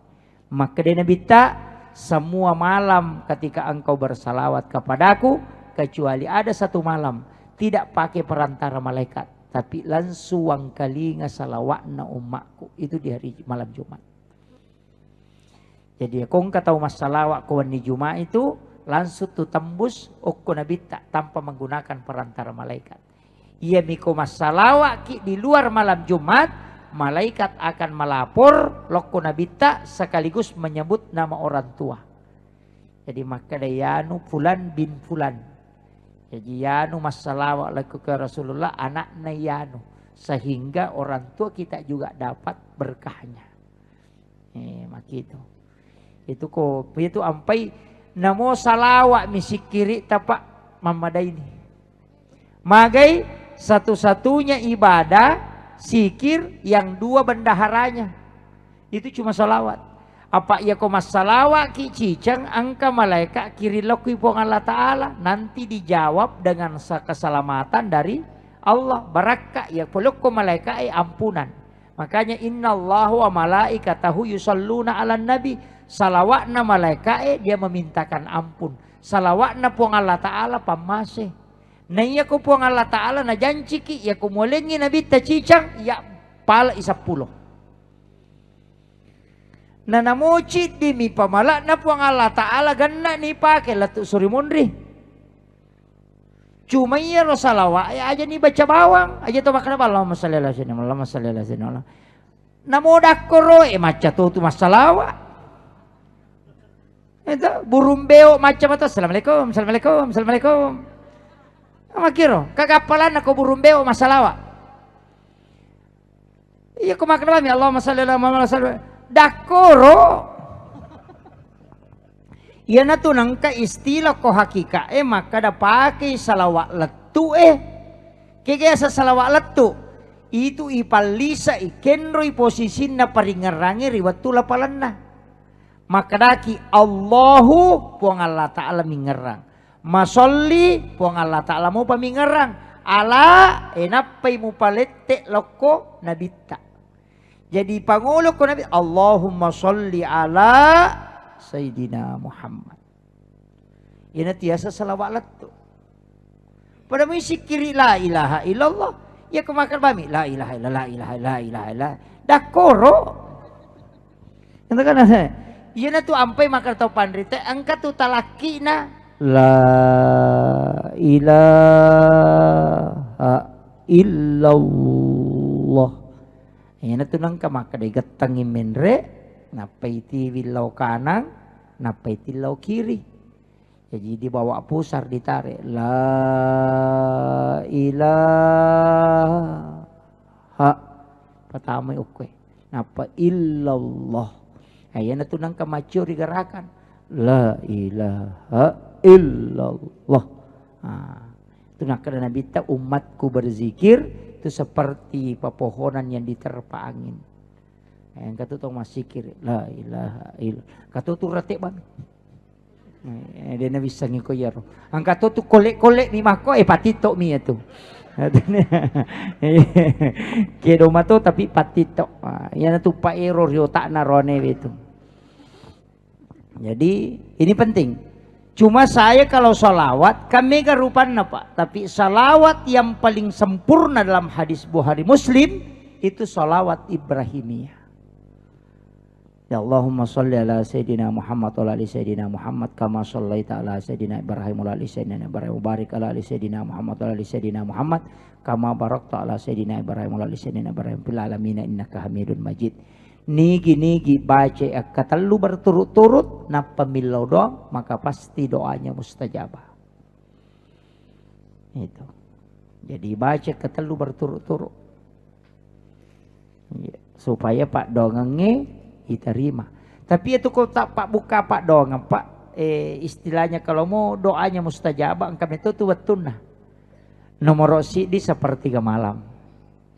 Maka dia nabita semua malam ketika engkau bersalawat kepadaku kecuali ada satu malam tidak pakai perantara malaikat. Tapi langsung kalinga salawatna umatku itu di hari malam Jumat. Jadi kong kata umat salawat kawan di Jumat itu langsung tu tembus okko nabita tanpa menggunakan perantara malaikat. Ia miko mas salawat di luar malam Jumat, malaikat akan melapor lokko nabita sekaligus menyebut nama orang tua. Jadi maka dayanu fulan bin fulan. Jadi yanu masalawat laku ke Rasulullah anaknya yanu sehingga orang tua kita juga dapat berkahnya. Makitu. Itu kok itu ampai namo salawat misikiri tapak mamadai ini. Magai satu-satunya ibadah sikir yang dua bendaharanya. Itu cuma salawat. Apa ia komas salawat ki cicang angka malaikat kiri lokui pong Allah Ta'ala nanti dijawab dengan keselamatan dari Allah barakah ya peluk ko malaikat ampunan. Makanya innallahu wa malaikatahu yusalluna ala nabi. Salawatna malaikat dia memintakan ampun. Salawatna pong Allah Ta'ala pamase. Na iya ko pong Allah Ta'ala na janji ki ya kumulengi nabi ta cicang ya pala 10. Na namuci di mi pamala na po ang Allah Ta'ala gana ni pakai latu suri mundri. Cuma iya ro salawa aja ni baca bawang aja to makna Allahumma shalli ala sayyidina Allahumma shalli ala sayyidina. Namodak ko ro maca to masalawa. Itu burung beo macam itu assalamualaikum assalamualaikum assalamualaikum. Makiro kagapalan ako burung beo masalawa. Iya ko makna mi Allahumma shalli ala Muhammad dakoro iya na to nang ka istilah ko hakika maka da pakai salawat letu kaya sa salawat letu itu ipalisa ikenro iposisin na paringerangi riwatula palanna maka daki Allahu puang Allah Ta'ala mingerang masolli puang Allah Ta'ala mo pamingerang ala enapay mo palette loko nabita. Jadi pangulo ko Nabi Allahumma sholli ala Sayyidina Muhammad. Ina tiasa salawat tu. Pada misi kiri la ilaha illallah, ya kemakan bami la ilaha illallah, la ilaha illallah, la ilaha illallah. Dah koro. Itu kan saya. Iya na tu ampai makan tau pandri teh angkat tu talaki na la ilaha illallah. Iya na tu nang kamaka de gatangi menre napai ti wilau kanan napai ti lau kiri. Jadi dibawa pusar ditarik la ilaha pertama oke napa illallah. Ayana tu nang kamacio digerakan la ilaha illallah. Itu nak kena Nabi ta umatku berzikir itu seperti pepohonan yang diterpa angin. Yang kata tu masih kir la ilaha illallah. Kata tu retek bang. Dia nak bisa ngiko yaro. Angkat tu kolek-kolek ni mako patito mi itu. Kedo mato tapi patito. Yang tu pa error yo tak narone itu. Jadi ini penting. Cuma saya kalau salawat kami garupan apa? Tapi salawat yang paling sempurna dalam hadis Bukhari Muslim itu salawat Ibrahimiyah. Ya Allahumma salli ala Sayyidina Muhammad wa ala ali Sayyidina Muhammad kama sallaita ala Sayyidina Ibrahim wa ala ali Sayyidina Ibrahim wa barik ala ali Sayyidina Muhammad wa ala ali Sayyidina Muhammad kama barakta ala Sayyidina Ibrahim wa ala ali Sayyidina Ibrahim fil alamin innaka Hamidun Majid. Nigi baca katalu berturut-turut na pemilau doang maka pasti doanya mustajabah. Itu. Jadi baca katalu berturut-turut. Supaya Pak dongenge diterima. Tapi itu kau tak pak buka pak doang pak istilahnya kalau mau doanya mustajabah angkat itu tuh betul nah nomor di sepertiga malam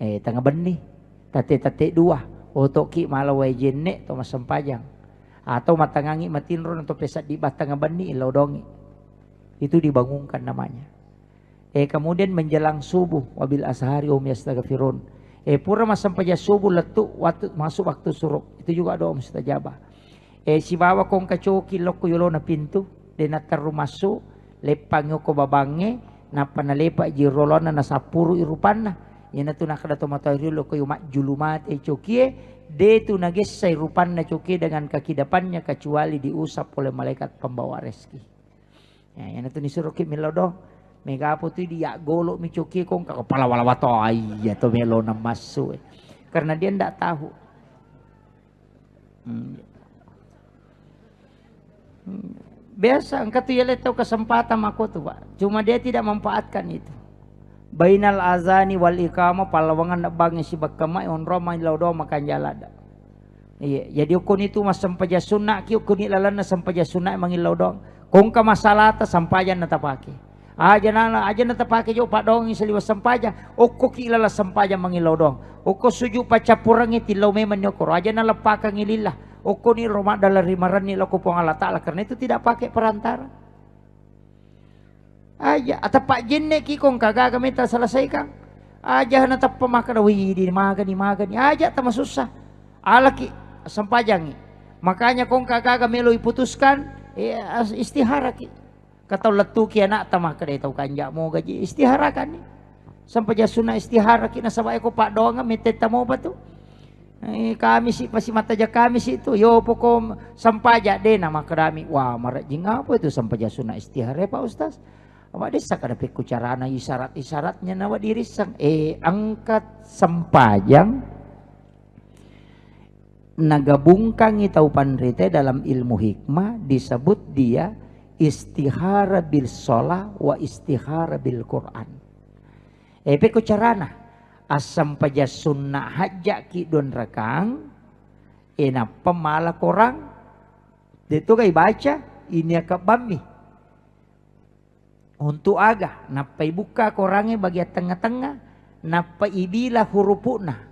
tengah benih tate dua untuk ki malah wajen nek atau masam pajang atau matangangi matinron atau pesat di tengah benih ilau dongi itu dibangunkan namanya kemudian menjelang subuh wabil ashari yastaghfirun pura masam paja subuh letuk waktu masuk waktu suruk itu juga doa mustajabah. Si bawa kong kacoki loko yolo na pintu dena taru masuk lepang ko babange na panalepa jirolona na sapuru irupanna yana tu nakada to matahari loko yumak julumate cokie de tu nagesai rupanna cokie dengan kaki depannya kecuali diusap oleh malaikat pembawa rezeki. Ya yana tu disuruh ki milodo mega apa tu dia golok mi cokie kong kepala wala to iya to melo na masuk karena dia ndak tahu. Biasa engkau tuh ya tahu kesempatan aku tuh Pak. Cuma dia tidak memanfaatkan itu. Bainal azani wal iqamah palawangan nak bangi si bakama on roma lau do makan jalada. Iya, jadi ukun itu mas sampaja sunnak ki ukun ilalana sampaja sunnak mangilau dong. Kung ka masalah ta sampajan na tapake. Aja na tapake jo Pak dong isaliwas sampaja. Ukko ki ilala sampaja mangilau dong. Ukko suju pacapurangi tilau meman nyokor. Aja na lepaka ngilillah. Ukko ni Roma dalam rimaran ni laku pong Allah Ta'ala. Karena itu tidak pakai perantara. Aja. Atau Pak Jenne ki kong kagak kami tak selesaikan. Aja na tap pemakan. Wih di magani. Aja tak susah. Alaki sampajangi. Makanya kong kagak kami lo putuskan. Istihara ki. Kata letu ki anak tamah kedai tau kanjak mau gaji istihara kan ni. Sampai jasuna istihara ki nasabay ko Pak doang mitet tamo ba tu. Kami si pasi mata ja kami si itu yo pokok sampaja de nama kerami. Wah marak jing apa itu sampaja sunah istihara Pak Ustaz. Awak desa kada peku carana isyarat-isyaratnya nawa dirisang. Angkat sampajang nagabungkang itau panrite dalam ilmu hikmah disebut dia istihara bil sholah wa istihara bil Quran. Peku carana asam paja sunnah hajak ki don rakang pemala korang itu kai baca ini akabami untuk agah napai buka korangnya bagian tengah-tengah napai ibilah hurufuna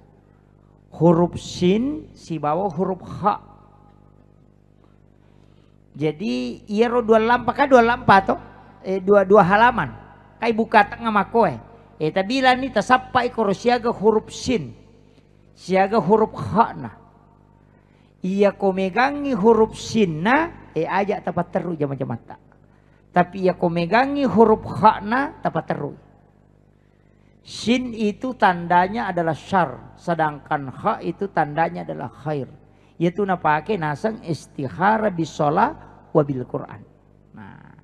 huruf sin si bawah huruf ha. Jadi iero dua lampa toh dua halaman kai buka tengah makoe tabila ni tasappa ikoro siaga huruf sin siaga huruf ha na iya ko megangi huruf sin na ajak tapat teru jama mata Tapi ya kau megangi huruf hakna dapat terus. Shin itu tandanya adalah syar, sedangkan ha itu tandanya adalah khair. Yaitu napake nasang istihara bisola wabil Quran. Nah,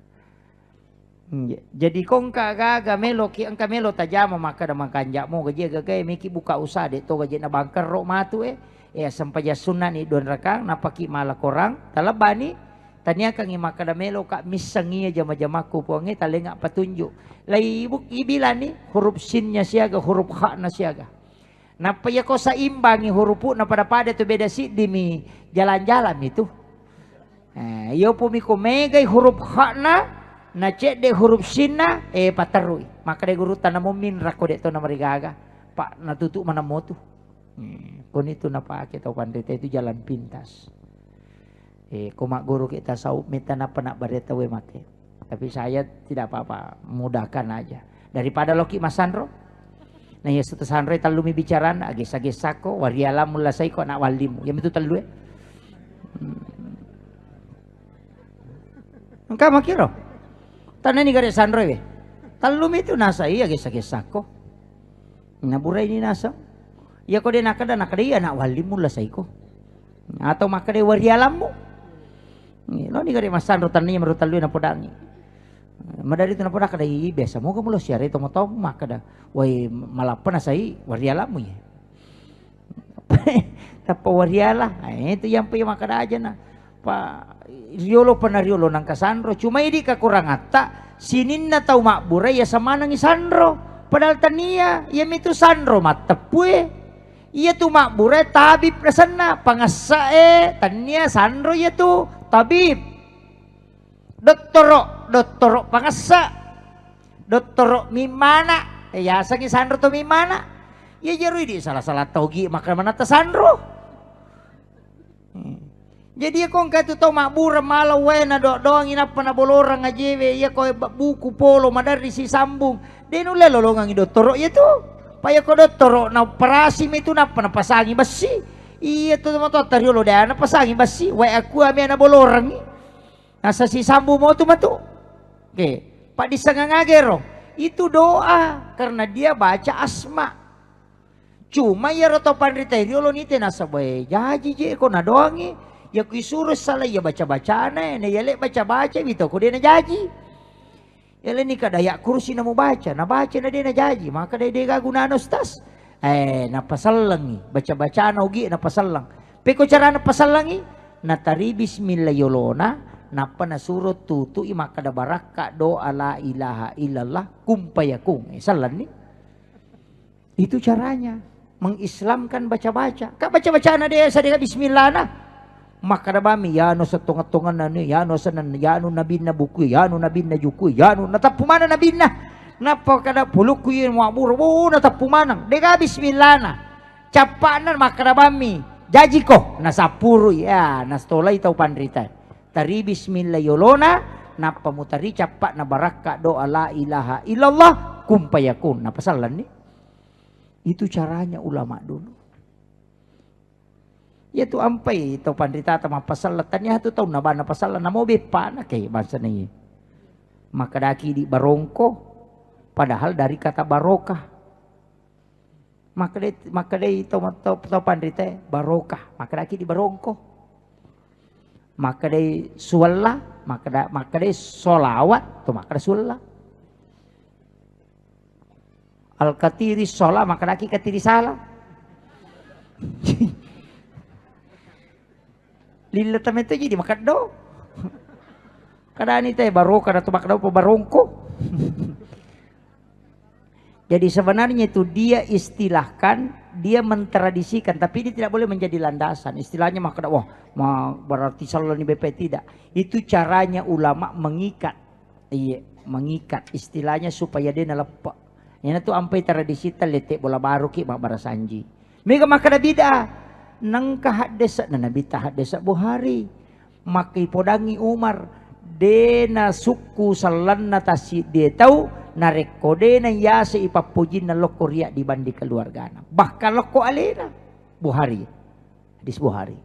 jadi kong kagaga melo ki angka melo tajama maka da mangkanja mo gaji gaga miki buka usaha de to gaji na bangker ro matu sampai ya sunnah ni don rakang napaki mala korang talabani tanya kang maka da melo ka misangi jama-jamaku puangi talenga petunjuk. Lai ibuk ibila ni huruf sinnya siaga huruf ha na siaga. Napa ya kau saimbangi huruf na pada tu beda si demi jalan-jalan itu. Yo pumi ko megay huruf ha na cek de huruf sinna patarui. Maka de guru tanamo minra ko de to na marigaga. Pak natutu mana motu. Kon itu napa kita pandita itu jalan pintas. Kumak guru kita saup minta napa nak bareta we mate. Tapi saya tidak apa-apa, mudahkan aja. Daripada loki Mas Sandro. Nah ya satu Sandro talumi bicaran ages-ages sako wariala mula sai ko nak walimu. Ya itu talu Engkau makiro. Tanah ni gare Sandro we. Talumi itu nasa iya ages-ages sako. Naburay ni nasa. Ya ko de nakada iya nak walimu la sai ko. Atau makade warialamu. Lo ni gare Mas Sandro tananya merutalu na podangi. Madari itu napura kada biasa mo kamu lo siari tomo maka dah wai malapan asai warialamu ya tapa wariala itu yang punya maka aja na pa riolo panariolo nang kasandro cuma ini kakurang ata sinin na tau makbura ya sama nang isandro padahal tania ya itu sandro matepue iya tu makbura tabib rasana pangasa tania sandro ya tu tabib doktoro pangasa doktoro mimana ya sangi sandro to mimana ya jaru di salah-salah togi maka mana ta sandro jadi kong katu to makbura malau wena doang inapa na bolorang ajewe ya ko buku polo madari si sambung denu lelo longang doktoro ya tu paya ko doktoro na operasi itu napa na pasangi basi iya to mo to tariolo da na pasangi basi wa aku ame na bolorang nasa si sambu mo tu matu. Oke, Pak disangangagero. Itu doa karena dia baca asma. Cuma ya roto pandrita lo nite nasa boy. Jaji je ko na doangi. Ya ku suruh salah ya baca-baca na ya lek baca-baca gitu ko dia na jaji. Ya le ni kadaya kursi na mo baca. Na baca na dia na jaji. Maka dia gaguna nostas. Na pasalangi. Baca-baca na ugi na pasalang. Peko cara na pasalangi. Natari bismillah yolona. Napa nasurut tutu maka da baraka doa la ilaha illallah kumpayakung salan ni itu caranya mengislamkan baca-baca kak baca-baca na dia sadika bismillah na maka da bami ya no satungatungan na ni ya no sanan ya no nabin na buku ya no nabin na juku ya no natapumana nabin na napa kada puluk kuyin muabur natapumanang deka bismillah na capanan maka da bami jaji ko nasapuru ya nastolay tau pandrita tari bismillah yolona napa mutari capak na baraka doa la ilaha illallah kumpayakun napa salan ni itu caranya ulama dulu ya tu ampai tau pandita tama pasalatannya tu tau nabana pasalan namo bepa na kay bahasa ni maka daki di barongko padahal dari kata barokah maka dai tau pandita barokah maka daki di barongko maka day suwalla maka day solawat to maka day suwalla al katiri sola maka laki katiri salah lila tamen to jadi maka do kada ni teh baro kada to maka do barongko jadi sebenarnya itu dia istilahkan dia mentradisikan tapi ini tidak boleh menjadi landasan istilahnya maka wah berarti salah ni BP tidak itu caranya ulama mengikat mengikat istilahnya supaya dia nalepak ini tuh ampai tradisi teletek bola baru ki mak barasanji mega maka da bida nang kahadesa na nabi tahadesa Buhari maki podangi Umar dena suku salanna tasi dia tahu narekode na yase ipapujin na loko riya dibandi keluarga na bahkan loko alena Buhari hadis Buhari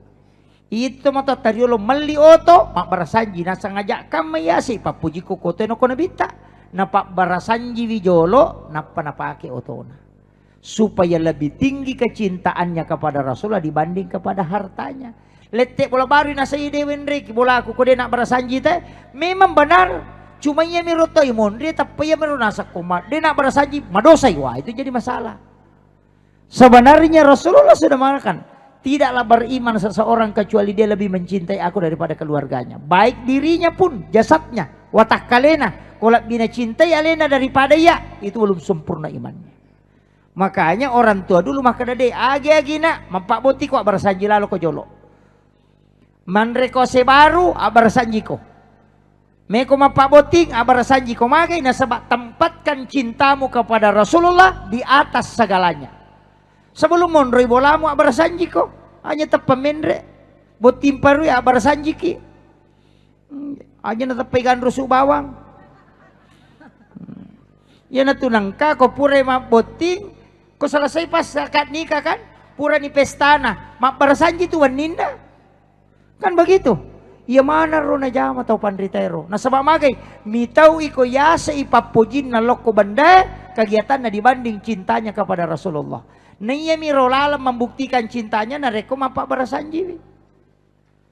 Itu mata tariolo mali oto mak barasanji nasa ngajak kami ya si papuji ko kote no kono bita na pak barasanji wijolo napa napake otona supaya lebih tinggi kecintaannya kepada Rasulullah dibanding kepada hartanya. Letek bola baru nasa ide wenrek bola aku kode nak barasanji teh memang benar cuma ia miroto imon dia tapi ia miroto nasa komat dia nak barasanji madosai wah itu jadi masalah. Sebenarnya Rasulullah sudah mengatakan tidaklah beriman seseorang kecuali dia lebih mencintai aku daripada keluarganya. Baik dirinya pun, jasadnya. Watak kalena. Kalau bina cintai alena daripada ya, itu belum sempurna imannya. Makanya orang tua dulu maka dade agi-agi nak mampak boti kok bersanji lalu ko jolo. Manreko sebaru abarsanji ko. Meko mampak boti abarsanji ko magai na sebab tempatkan cintamu kepada Rasulullah di atas segalanya. Sebelum mondroi bolamu abarsanji ko hanya tepemendre botim paru ya abarsanji ki hanya na tepegan rusuk bawang ya na tunangka ko pura mak boting ko selesai pas akad nikah kan pura ni pestana mak barsanji tu waninda kan begitu ya mana ro na jama tau pandritero na sabab magai mitau iko yasa ipapujin na loko banda kegiatan na dibanding cintanya kepada Rasulullah. Naya mirolala membuktikan cintanya na reko mapak barasanji.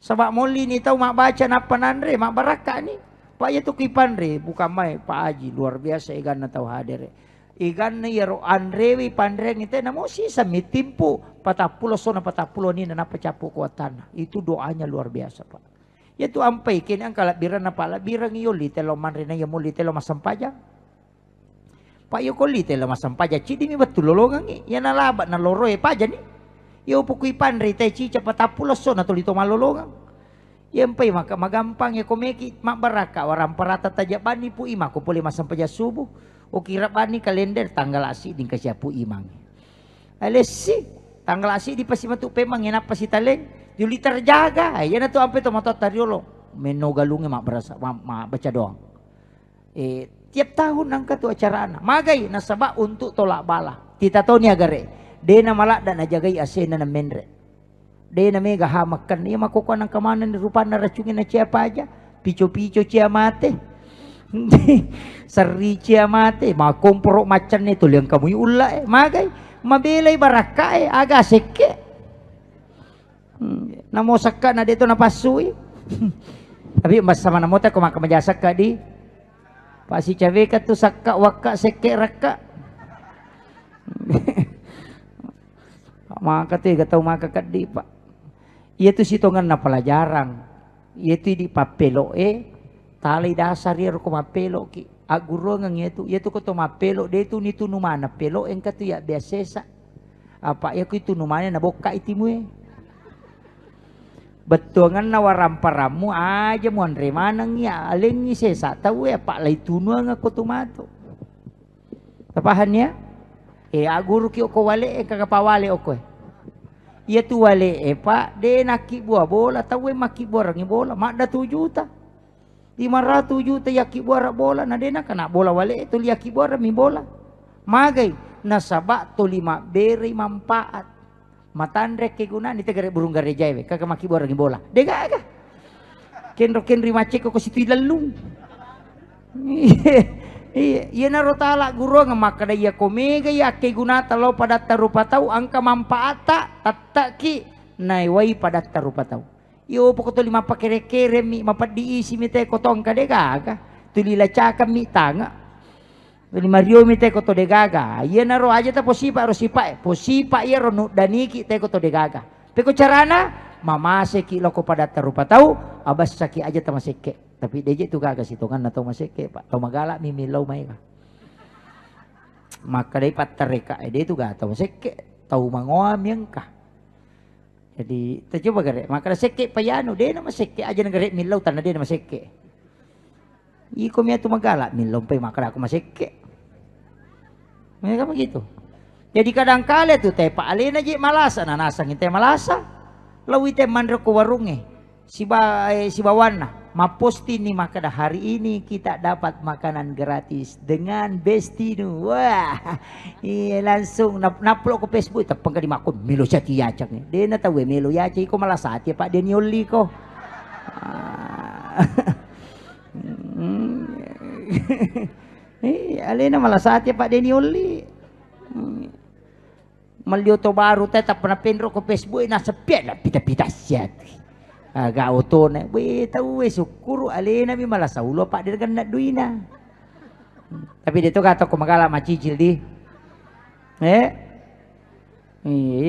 Sebab moli ni tahu mak baca napa nanre mak baraka ni. Pak ya tu kipandre bukan mai Pak Haji luar biasa igan na tahu hadir. Igan na yaro andrewi pandreng itu na mo sisa mitimpu 40 sona 40 ni na napa capu kuatan. Itu doanya luar biasa Pak. Ya tu ampai kini ang kalabira na pala birang iyo litelo manre na yamo litelo masampajang. Pak yo kolite la masampaja cidi mi betul lolongan ni ya nalabat na loroe paja ni yo pukui pandre te ci cepat apuloso na tolito malolongan ya empai maka magampang ya komeki mak baraka waram parata tajak bani pu ima ko pole masampaja subuh o kira bani kalender tanggal asi ding kasyapu imang alesi tanggal asi di pasi matu pemang ya napa si taleng juli terjaga ya na tu ampe to mata tariolo menogalunge mak berasa mak baca doang tiap tahun angkat tu acara anak magai nasabak untuk tolak bala kita tahu ni agare dena malak dan najagai asena na mendre dena mega hamakan ia makukuan ang kamanan rupa na racungin na siapa aja pico-pico cia mate seri cia mate makomporok macan ni tuliang kamu ula magai mabelai baraka aga seke namo sakka na dito napasui tapi mas sama namo ta kumaka majasak ka di pasi cawe ka tu sakka wakka seke rakka maka te gatau maka kadi pak iya tu sitongan na pelajaran iya tu di papelo tali dasar ya ko mapelo ki aguro ngang iya tu ko to mapelo de tu ni tu numana pelo engka tu ya biasa apa ya ku itu numana na boka itimu betongan nawaram paramu aja mon remanang ya aling ni sesa tahu ya pak lai tunu nga ko tumato tapahannya aguru ki ko wale kakapawale oko iya tu wale pak de naki buah bola tahu maki buah rangi bola mak da 7 juta 500 juta yaki buah bola na de na kana bola wale tu yaki buah mi bola magai nasaba to 5 beri manfaat matandrek ke guna ni tegare burung gareja we kaka maki borang bola dega aga ken rimacek ko situ lalung iya na rotala guru nga makada iya komega ya ke guna talo pada tarupa tau angka manfaata tataki naiwai pada tarupa tau yo pokok to 5 pakere-kere mi mapat diisi mi te kotong ka dega aga tulila cakam mi tanga Mario mi te koto de gaga iya na ro aja ta posipa iya ro daniki te koto de gaga peko carana mamase ki loko pada tarupa tau abas saki aja ta maseke tapi deje tu gaga sitongan na tau maseke pak tau magala mi milaw mai ka maka dai patareka de tu gaga tau maseke tau mangoam yang ka jadi coba gare maka seke payano de na maseke aja na gare milaw tan de na maseke iko mi tu magala milaw pa maka ako maseke mereka begitu. Jadi kadang kala tuh teh Pak Alena je malasa nanasang teh malasa. Lawi teh mandro ko warunge. Si bawana. Maposti nih maka hari ini kita dapat makanan gratis dengan Bestinu. Wah, iya langsung naplok ke Facebook tapang ka di makon melo siya tiyacak ni. Di na tawe melo yaci ko malasati pa din yuli ko. Alina malasati pa din yuli. Malyoto baru tetap pernah penro ke Facebook nasa pian na pita-pita siya. Agak auto na, weh tahu weh syukur alena mi malah saulo pak dia kan nak duina. Tapi dia tu kata ko magala macicil di.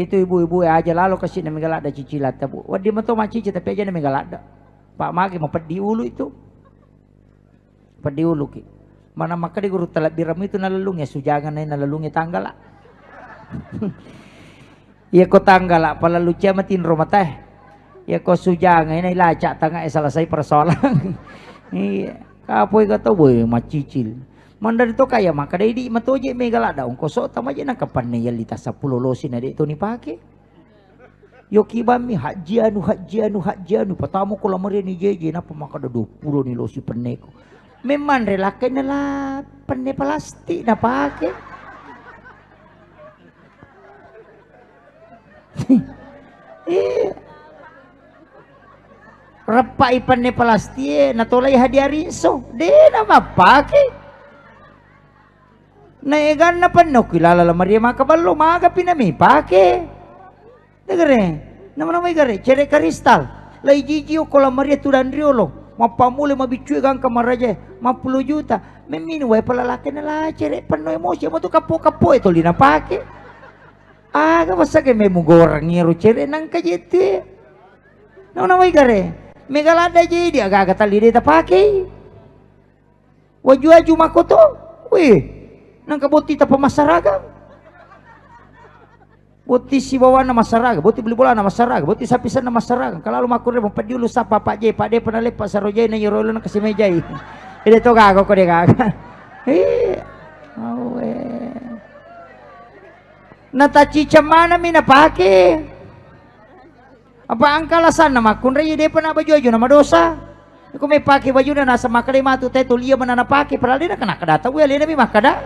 Itu ibu-ibu aja lalu kasih na megala ada cicilan tabu. Wah dia mah macicil tapi aja na megala ada. Pak magi mau pedi ulu itu. Pedi ulu ki. Mana maka di guru telak biram itu nalalung ya sujangan na nalalung ya tanggal lah. Iya ko tanggal lah palalu cia matin rumah teh. Ya kau sujang ini lacak tengah selesai persoalan. Iya, kapoy kata boy macicil. Mandar itu kaya maka dari di matoje megala daun kosok tamaje nak kapan nih ya lita 10 losin adik itu nih pakai. Yo kibami hajianu pertama kula mari ni jeje napa maka ada 20 nih losi peneko. Memang relakan lah penne plastik na pakai. Iya. Repa ipan ni palastie natolay hadiari so de nama pake naegan na panno kilala la Maria makabalo maga pinami pake degere nama nama igare cere kristal lai jijio kola Maria tudandriolo mapamule mabicue gang kamaraje 50 juta memini wae palalaki na la cere panno emosi mo to kapo itu lina pake aga basta ke memu gorang ngiro cere nang kajete nama nama igare megalada jadi agak tali dia pakai waju makoto weh nang kaboti ta pamasaraga boti si bawa na masaraga boti beli bola na masaraga boti sapisan na masaraga kalau makur mo padiulo sa papa je pade panale pasarojay na yorolo na kasi mejay ide to gago ko de gaga awe natachicha mana mi na pakai apa angkalasan nama kun raya dia pernah baju nama dosa aku may pakai baju na nasa makalima tu teh tulia mana pakai padahal dia kena kadata we alena mi makada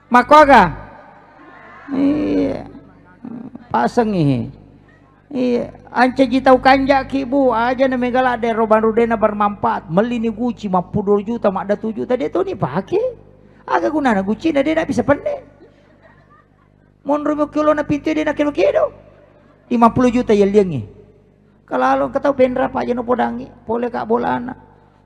makoga pasang anca jitau kanja kibu aja na megala de roban rudena bermanfaat melini Gucci 50 juta mak ada 7 juta dia tu ni pakai agak guna na Gucci na dia nak bisa pendek monro kilo na pintu dia nak kilo 50 juta ya liangi kalau kata benra pa jano podangi pole kak bola anak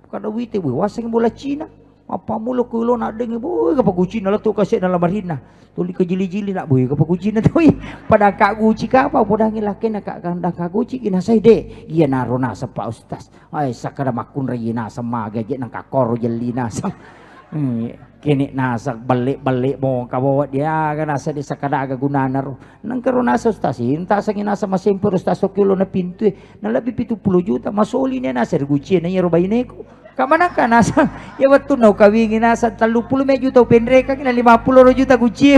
kada wite bu waseng bola Cina apa mulu kilo nak dengi bu kapa Gucci na tu kasih dalam marina tuli ke jili-jili nak bu kapa Gucci na tu pada kak Gucci kapa podangi laki nak kak kandang kak Gucci kina sai de iya narona sa pa ustaz ai sakada makun rayina sama gaje nang kakoro jelina sam kini nasak balik mo kabawa dia kan nasa di sakada aga gunana ro nang karon nasa stasin tasang nasa masimpur sta kilo na pintu na labi 70 juta masoli ni nasa Gucci na yero bayneko kamana ka nasa ya watu no kawingi nasa 30 juta pendreka kina 50 juta Gucci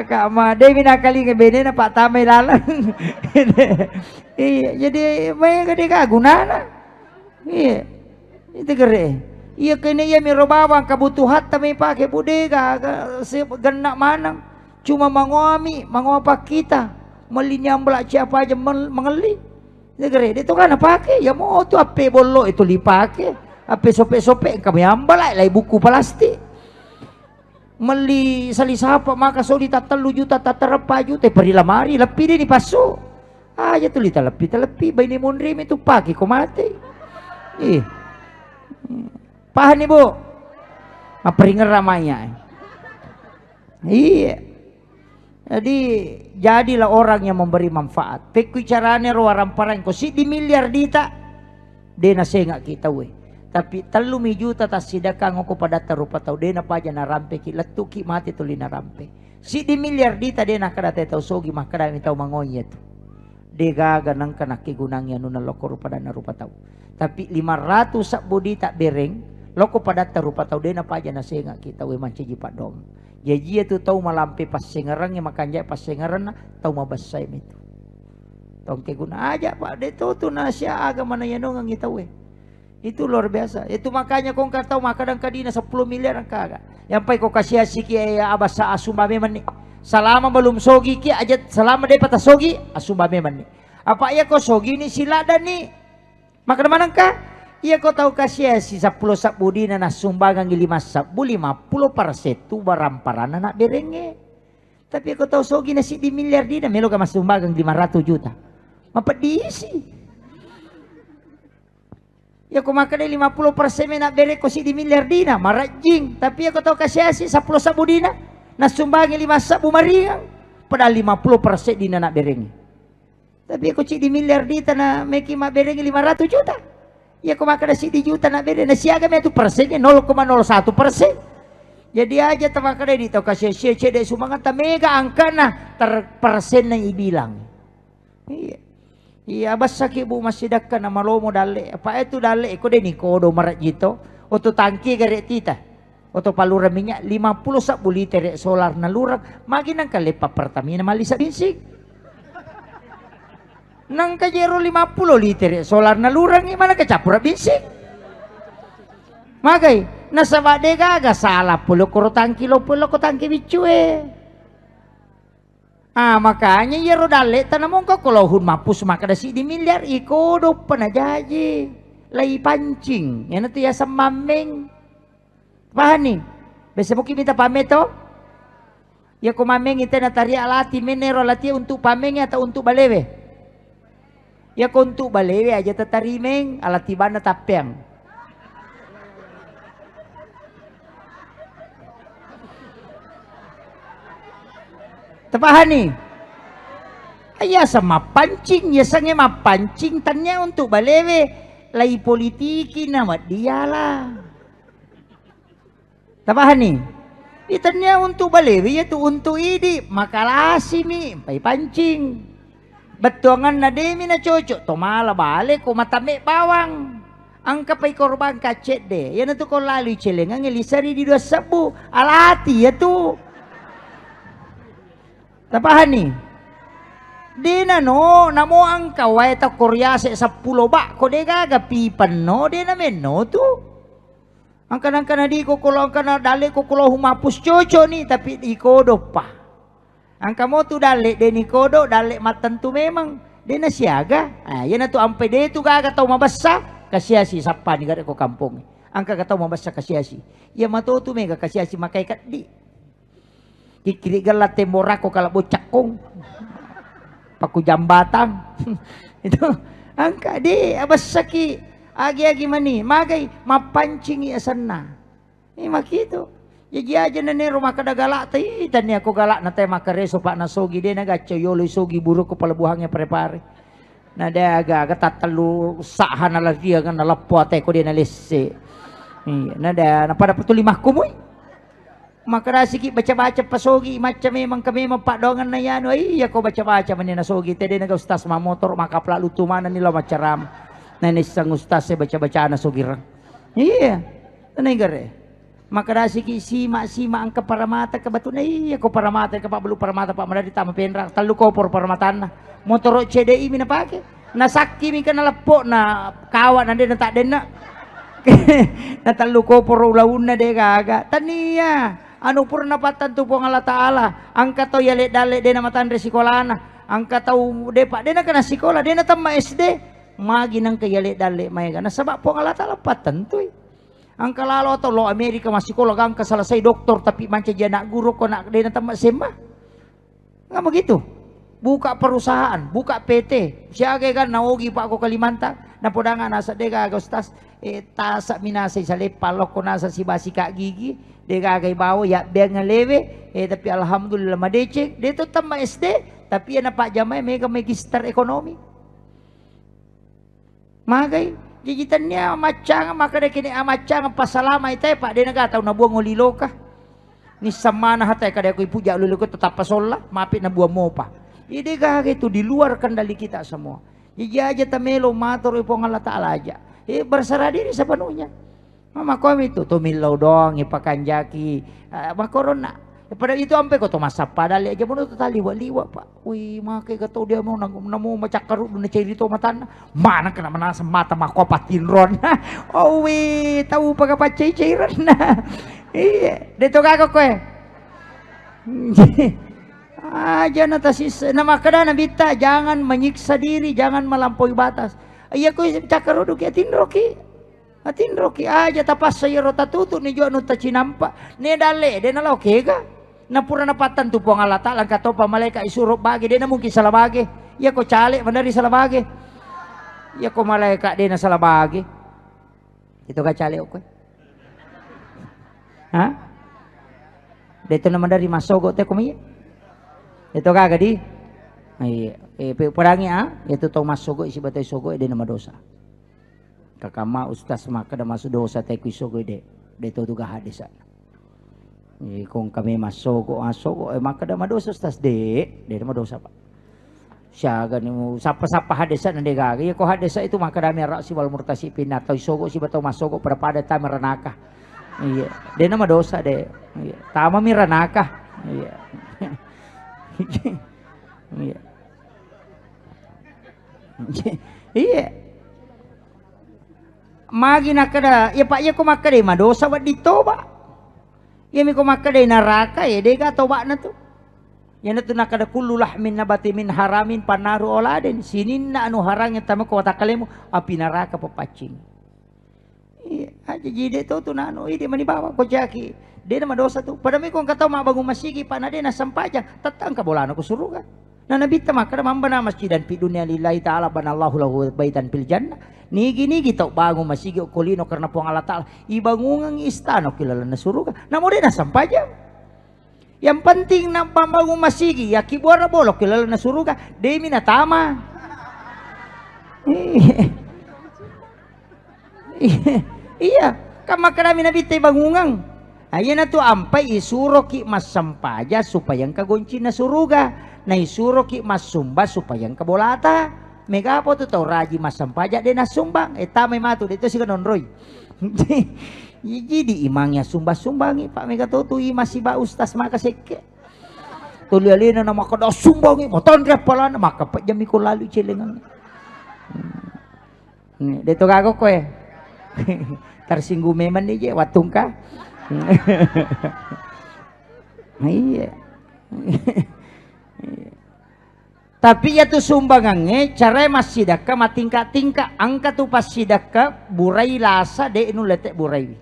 kama de minakali ke bene na patamay lalang jadi may gede ka gunana itu kere iya kini iya mirobawang kabutuhan tapi pakai budega genak manang cuma mengopa kita melinyam belak siapa aja mengeli negeri itu kan pakai ya mau tuh ape bolo itu dipake ape sope kami ambal lah buku plastik meli sali sapa maka soli tatalu juta tatarapa juta pergi lamari lebih dia dipasu aja tuh lita lebih bayi mundrim itu pakai kau mati paham nih bu maperingat ramanya iya jadi jadilah orang yang memberi manfaat pekucarane ruaran parang ko si di miliar dita dena senga kita we tapi 3 juta tas sidakang ko pada tarupa tau dena paja na rampe ki letuki mati tuli na rampe si di miliar dita dena kada tau sogi makada mi tau mangoyet degaga nang kana kigunangnya nuna lokor pada na rupa tau tapi 500 sak bodita bereng loko pada tarupa tau dena paja na senga kita we manci jipat dong jadi itu tahu malampe pas sengarang yang makan jaya pas sengaran tahu mabasai itu Tongke guna aja Pak de tuh nasya agama na yan ang itaw Itu luar biasa. Itu makanya kung tahu makadang kadina 10 miliar ang kaga. Yang pay ko kasya siki abas sa asumame man ni. Selama belum sogi ki aja selama de patah sogi asumame man ni. Apa iya ko sogi ni sila dan ni. Maka naman ka? Iya ko tahu kasya si 10 sabudina na sumbagang 5 sabu 50% tu baramparan na berenge. Tapi ako tahu sogi na si di miliar dina melo ka mas sumbagang 500 juta. Mapadisi. Ya ko makanya 50% na bere ko si di miliar dina marajing. Tapi ako tahu kasya si 10 sabu dina na sumbangi 5 sabu maringang. Padahal 50% dina na berenge. Tapi ako si di miliar dita na meki ma berenge 500 juta. Ya ko makanya si di juta na bere na siaga me tu persennya 0,01%. Jadi aja tamakanya dito kasya siya de sumangan ta mega angka na persen na ibilang. Iya. Iya basta kibu masidak ka na malomo dali. Apa itu dali ko de ni kodo marat jito. Oto tangki gare tita. Oto palura minyak 50 sabu liter solar na lurang. Magi nang kalepa pertamina malisa binsig. Nang kajero 50 liter solar na lurang mana kacapura binsig. Magay nasa bade gaga salah pulo kuro tangki lo pulo ko tangki bicu makanya ya rodale tanamong ko kolohun mapus maka dasi di miliar ikodo panajaji lay pancing yan itu ya samameng paham nih besa mo kita pameto ya ko mameng ite na tari alati menero lati untuk pameng atau untuk balewe ya ko untuk balewe aja tatarimeng alati bana tapeng tepahan nih ayah sama pancing ya sange mapancing tanya untuk balewe lay politiki nama dialah tepahan nih itanya untuk balewe ya tuh untuk idi makalasi mi pay pancing betuangan na demi na cocok to mala balik ko matame bawang ang kapay korban kacet de yan na to ko lalu celengan ngelisari di 2 sabu alati ya tuh tapahan nih di na no namo ang kaway ta koryase sa pulo ba ko de gaga pipan no de na men no tu ang kanang kanadi ko kulong kana dali ko kulo humapus coco ni tapi ikodo pa ang kamo tu dali de ni kodo dali matentu memang de na siaga yan na tu ampe de tu gaga tau mabasa kasyasi sapa ni gada ko kampung ang kagatau mabasa kasyasi ya matutu mega kasyasi makai kaddi kikirigal la temorako kalau bocak kong paku jambatan itu angka di abas saki agi mani magay mapancing iasan na makito jadi aja nene rumah kada galak tay tani ako galak na tay makareso pak nasogi de nagacho yolo sogi buruk ko palabuhangnya prepare na de aga tatalu sahan na lagi kan nalapo tay ko de nalisse na de na pada petulimah kumoy makarasiki baca-baca pasogi macam memang kami pak dongan na yan ay ako baca-baca man na sogi tede naga ustas mamotor makapla lutumanan nila macaram na isang ustas baca-baca na sogirang iya tanay gare makarasiki sima ang kaparamata kabatu na iya ko paramata ka pabulu paramata pa madadi tama penra talu ko por paramatan na motor CDI minapake nasakki mi kanalapo na kawan na din tak den na natalu ko por ulawun na de gaga taniya anu purna patan tu pong Allah Ta'ala angka tau yale dale de na matan resikolana angka tau de pak de na kana sikola de na tamma SD magi nang kayale dale may kana sabab pong Allah Ta'ala patan tu angka lalo tau lo Amerika masikola angka selesai doktor tapi manca jana guru ko nak de na tamma sema nggak begitu buka perusahaan buka PT siaga kan naugi pak ko Kalimantan na podangan nasa de gagostas tasak minasay sa lepalok ko nasa si basi kak gigi de gagay bawo ya biang ngelewe tapi alhamdulillah madecek dito tama SD tapi yan na pak jamay mega magister ekonomi magay jijitan niya amachang makada kini amachang pasalama itay pak de nagataw na buwang ulilo ka ni samana hatay kada ko ipuja ulilo ko tetap pasola mapit na buwang mo pa ide gagay itu di luar kendali kita semua jiji aja tamelo matur ipong Allah Ta'ala aja berserah diri sepenuhnya mama kami itu tumilaw doang ipakanjaki makorona Pada itu ampe kau tu masa padali aja mau tu tali liwa pak. Wih makai kau dia mau nemu macak karut na ceri tu matan. Mana kena mana semata mako patinron. Oh wih tahu pakai pacai cairan. Iya, dia tu kagak kowe. Aja natasis nama kada nabita jangan menyiksa diri, jangan melampaui batas. Iya kau cakar uduk ya tinroki. Atinroki aja tapas saya rota tutu ni jo anu tacinampa. Ne dale de na oke ka. Na pura na patan tu pong Allah Ta'ala kato pa malaikat isuruh bagi de na mungkin salah bagi. Ya ko cale mandari salah bagi. Ya ko malaikat de na salah bagi. Itu ka cale ko. Ha? Dito naman dari masogo te kumiya. Ito ka gadi. Ay perangi itu tau masogo isi batay sogo de na madosa. Kakama ustaz maka da masuk dosa te kuisogo de. Dito tu hadisa. Kung kami masogo maka da madosa ustaz de na madosa pak. Siya gani mo sapa hadisa na de gagi. Ko hadisa itu maka da mera si wal murtasipin atau isogo si batau masogo pada ta meranaka. Iya, de na madosa de. Iya, tama miranaka. Iya. Iya. Iya. Magi nakada, ya pak ya ko makade madosa wat dito ba. Ya mi ko makade neraka ya de ga toba na tu. Ya na tu nakada kullu lahmin nabati min haramin panaru oladen. Sinin na anu harangnya tama ko watakalemu api neraka papacing. Iya, aja jide to tu nano ide mani bawa ko jaki. De na madosa tu. Pada mi ko kataw mabangun masigi panade na sampaja tatang ka bolano ko surugan. Na nabita makada mambana masjidan fi dunya lillahi ta'ala banallahu lahu baitan fil jannah. Nigi tau bangun masigi kolino karena po Allah Ta'ala ibangungang istano kilala na suruga. Namo din na sampaja. Yang penting na pambangun masigi ya kibuara bolok kilala na suruga. Demi na tama. Iya, kama karami nabita ibangungang. Ayan na to ampay isuro ki mas sampaja supaya ang kagunci na suruga. Na isuro ki mas sumba supaya ang kabolata. Mega po to raji mas sampaja de na sumbang. Tamay mato dito si kanonroy. Jadi imangnya sumba-sumbangi Pak Mega to masih ba ustas makaseke. Tulialina na makada sumbangi moton rep pala na makapat jami ko lalu cilengan. Dito gago ko tersinggung memang nih watung ka. Iya. Tapi ya tu sumbangannya cara masih daka matingka-tingka angka tu pas sidaka burai lasa de inu letek burai.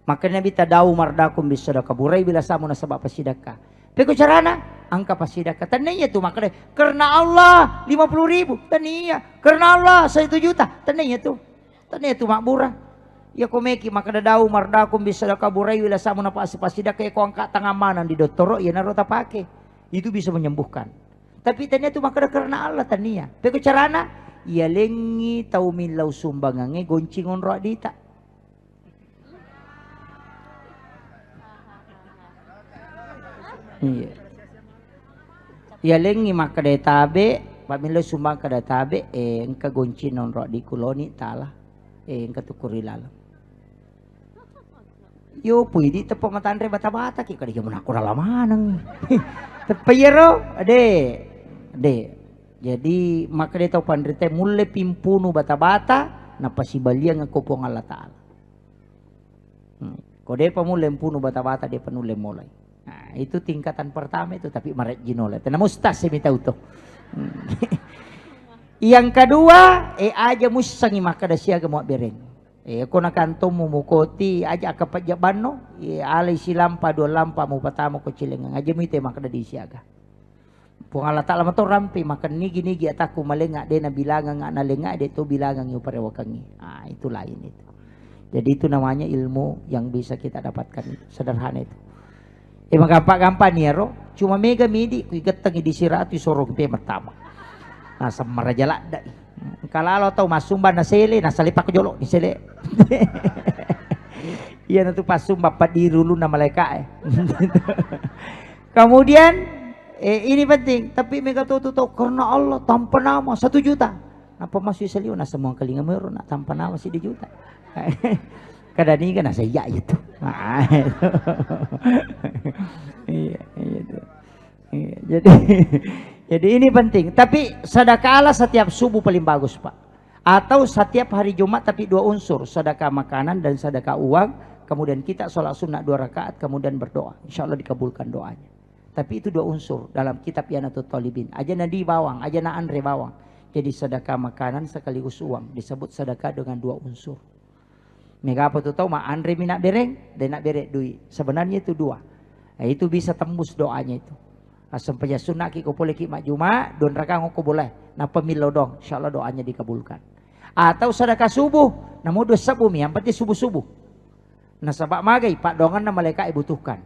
Makanya bita dau mardakum bisa daka burai bila samu nasabak pas sidaka. Peko carana angka pas sidaka. Tanya tu makanya karena Allah 50.000 tanya karena Allah 1 juta tanya tu makbura. Ya komeki makanya dau mardakum bisa daka burai bila samu na pas sidaka ya ko angka tangan mana di doktoro ya narota pake. Itu bisa menyembuhkan. Tapi tanya tu maka karena Allah tania. Pero carana ia lengi tau milau sumbangange goncingon roa dita. Iya. Ia lengi maka tabe, pamilau sumbang kada tabe engka goncinon roa di kuloni tala. Engka tukuri lalang. Yo pwede tepo matandre bata-bata ki kada mo nakura lamanang. Tepayero ade. Jadi maka dia tahu pandrite mulai pimpunu bata-bata na pasibalian ng kupong Allah Ta'ala. Kode pa mulai pimpunu bata-bata dia penulai mulai. Nah, itu tingkatan pertama itu tapi maret ginolay. Tena mustas si mitau to. Yang kedua aja musangi maka da siya mo bereng. Ako nakanto mumukoti aja kapajabano alay silampa do lampa mo patamo ko chilengang aja mo ite maka da di siyaga. Kung Allah Ta'ala mato rampi makan nigi ataku malenga de na bilangan nga nalenga de to bilangan yung parewakangi. Itu lain itu. Jadi itu namanya ilmu yang bisa kita dapatkan itu. Sederhana itu. Magampang-gampang niya ro. Cuma mega midi kuy gatang di siratu sorong pe matama. Nasa marajala da. Kalalo tau masumba na sele nasa lipak jolo ni sele. Iya na tu pasumba padirulo na malaika Kemudian ini penting, tapi mereka tahu karena Allah tanpa nama 1 juta. Napa masih seliu na semua kalinga meron na tanpa nama 1 juta. Kadang ini kan saya itu. Nah, itu. Iya, itu. Iya, jadi ini penting. Tapi sedekah Allah setiap subuh paling bagus, Pak. Atau setiap hari Jumat tapi 2 unsur, sedekah makanan dan sedekah uang. Kemudian kita sholat sunat 2 rakaat, kemudian berdoa. Insya Allah dikabulkan doanya. Tapi itu 2 unsur dalam kitab Yanatul Talibin. Aja nadi bawang, aja na andre bawang. Jadi sedekah makanan sekaligus uang disebut sedekah dengan 2 unsur. Mega apa tuh tahu mah andre minak bereng dan nak berek duit. Sebenarnya itu 2. Nah, itu bisa tembus doanya itu. Asam paya sunat ki ko boleh ki mak Jumat, don raka ngoko boleh. Na pemilo dong, insyaallah doanya dikabulkan. Atau sedekah subuh, namun 2 sabu mi, yang penting subuh-subuh. Nah sabak magai pak dongan na malaikat butuhkan.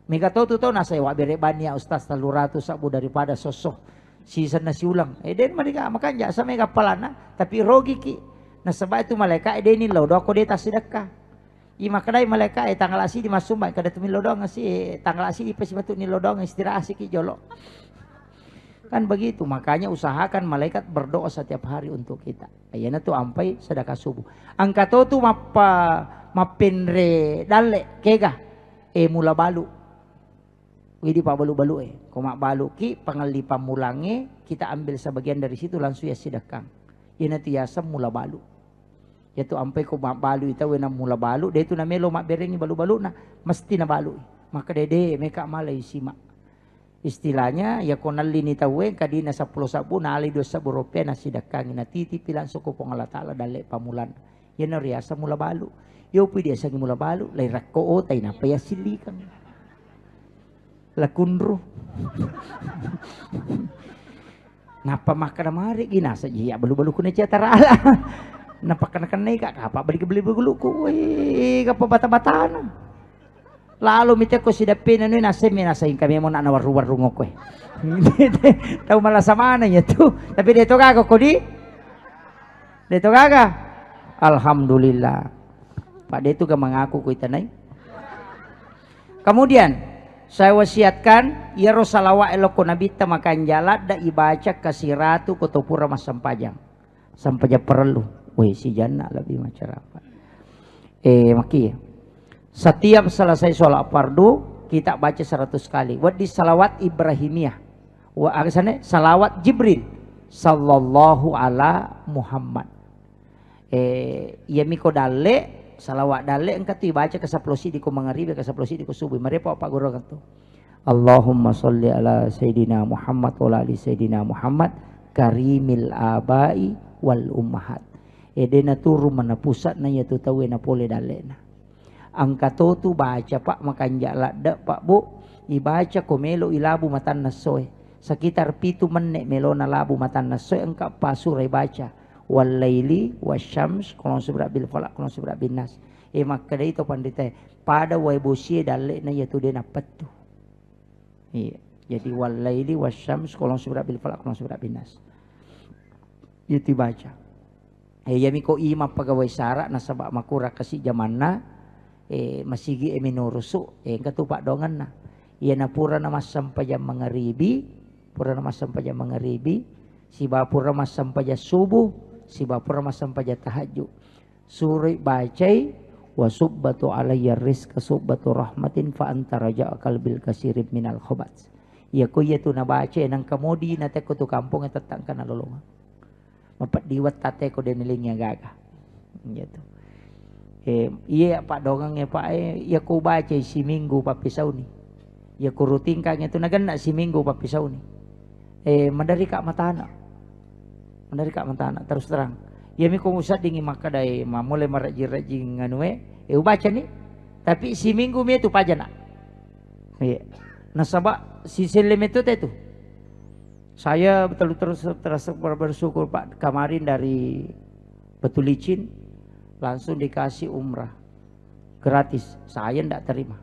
Mega tahu tuh tahu na saya wa berek bania ustaz taluratu sabu daripada sosok season na siulang. Den mereka makan jasa mega palana tapi rogi ki. Nah sebab itu malaikat ini lo do ko deta sedekah. I makadai malaikat tanggal asi di masumbai kada tumi lodong asi tanggal asi ipes batu ni lodong istirahat si ki jolo. Kan begitu, makanya usahakan malaikat berdoa setiap hari untuk kita. Ayana tu ampai sedekah subuh. Angkato tu mapinre dalle kega mula balu. Widi pa balu-balu ko mak balu ki pangali pamulange kita ambil sebagian dari situ langsung ya sedekah. Ina tiasa mula balu. Yaitu ampai ko mak balu ita wena mula balu de itu na melo mak berengi balu-balu na mesti na balu. Maka dede meka malai simak. Istilahnya ya konali ni tawe kadina 10 sabu na ali 2 sabu rupiah na sedekah na titip langsung ko pong Allah Taala dale pamulan. Yan na riasa mula balu. Yo pi dia sagi mula balu lai rakko o tay na paya silikan. Lakunro. Napa makan mari ginasa iya balu-balu kuna catara ala. Napa kana-kana ka apa beli balu ku. Weh kapa bata-batana. Lalu mite ko sidapin ano nasa kami mo na nawar-war rungok ko. Tahu malah sama na tuh. Tapi dito kaga ko di. Dito kaga. Alhamdulillah. Pak dito ka mengaku ko itanay. Kemudian saya wasiatkan ya Rasulullah eloko nabita makan jalat da ibaca kasiratu kutupura mas sampajang. Sampajang perlu. Weh si jana lebih macam apa. Maki setiap selesai sholat fardu kita baca 100 kali. Wadi salawat Ibrahimiyah. Wa arsane salawat Jibril sallallahu ala Muhammad. Ya miko dalle salawat dalle engka tu baca ke 10 di ko mangaribi ke 10 di ko subuh. Mari pak guru kanto. Allahumma sholli ala sayidina Muhammad wa ala ali sayidina Muhammad karimil abai wal ummahat. Dena turu mana pusat na ya tu tawe na pole dalle na. Angkato tu baca pak makan jalak dak pak bu ibaca komelo ilabu matan nasoy sekitar 7 menit melona labu matan nasoy engkau pasurai baca wal laili wasyams kolon subra bil falak kolon subra bin nas maka itu pandita pada wai bosie dalle na yaitu dena petu iya jadi wal laili wasyams kolon subra bil falak kolon subra bin nas itu baca yami ko ima pegawai syarat nasabak makura kasih zamanna masigi minurusu katupak dongan na iya na pura na masampaya mangaribi pura na masampaya mangaribi si bapura masampaya subuh si bapura masampaya tahajud suri bacai wa subbatu alayya rizqa subbatu rahmatin fa anta raja'akal bil kasirib minal khobats iya ko iya tu na baca nang kamodi na teko tu kampung tetang kana lolongan mapat diwat tate ko denilingnya gagah gitu. Iya pak dongang ya pak ya ko baca si minggu papisau ni ya ko rutin kang itu nagan si minggu papisau ni mandari kak matana terus terang ya mi ko usad dingi maka dai mulai maraji-raji nganu baca ni tapi si minggu mi itu pajana iya nasaba si selim itu tu saya betul terus bersyukur pak kemarin dari Betulicin langsung dikasih umrah gratis saya ndak terima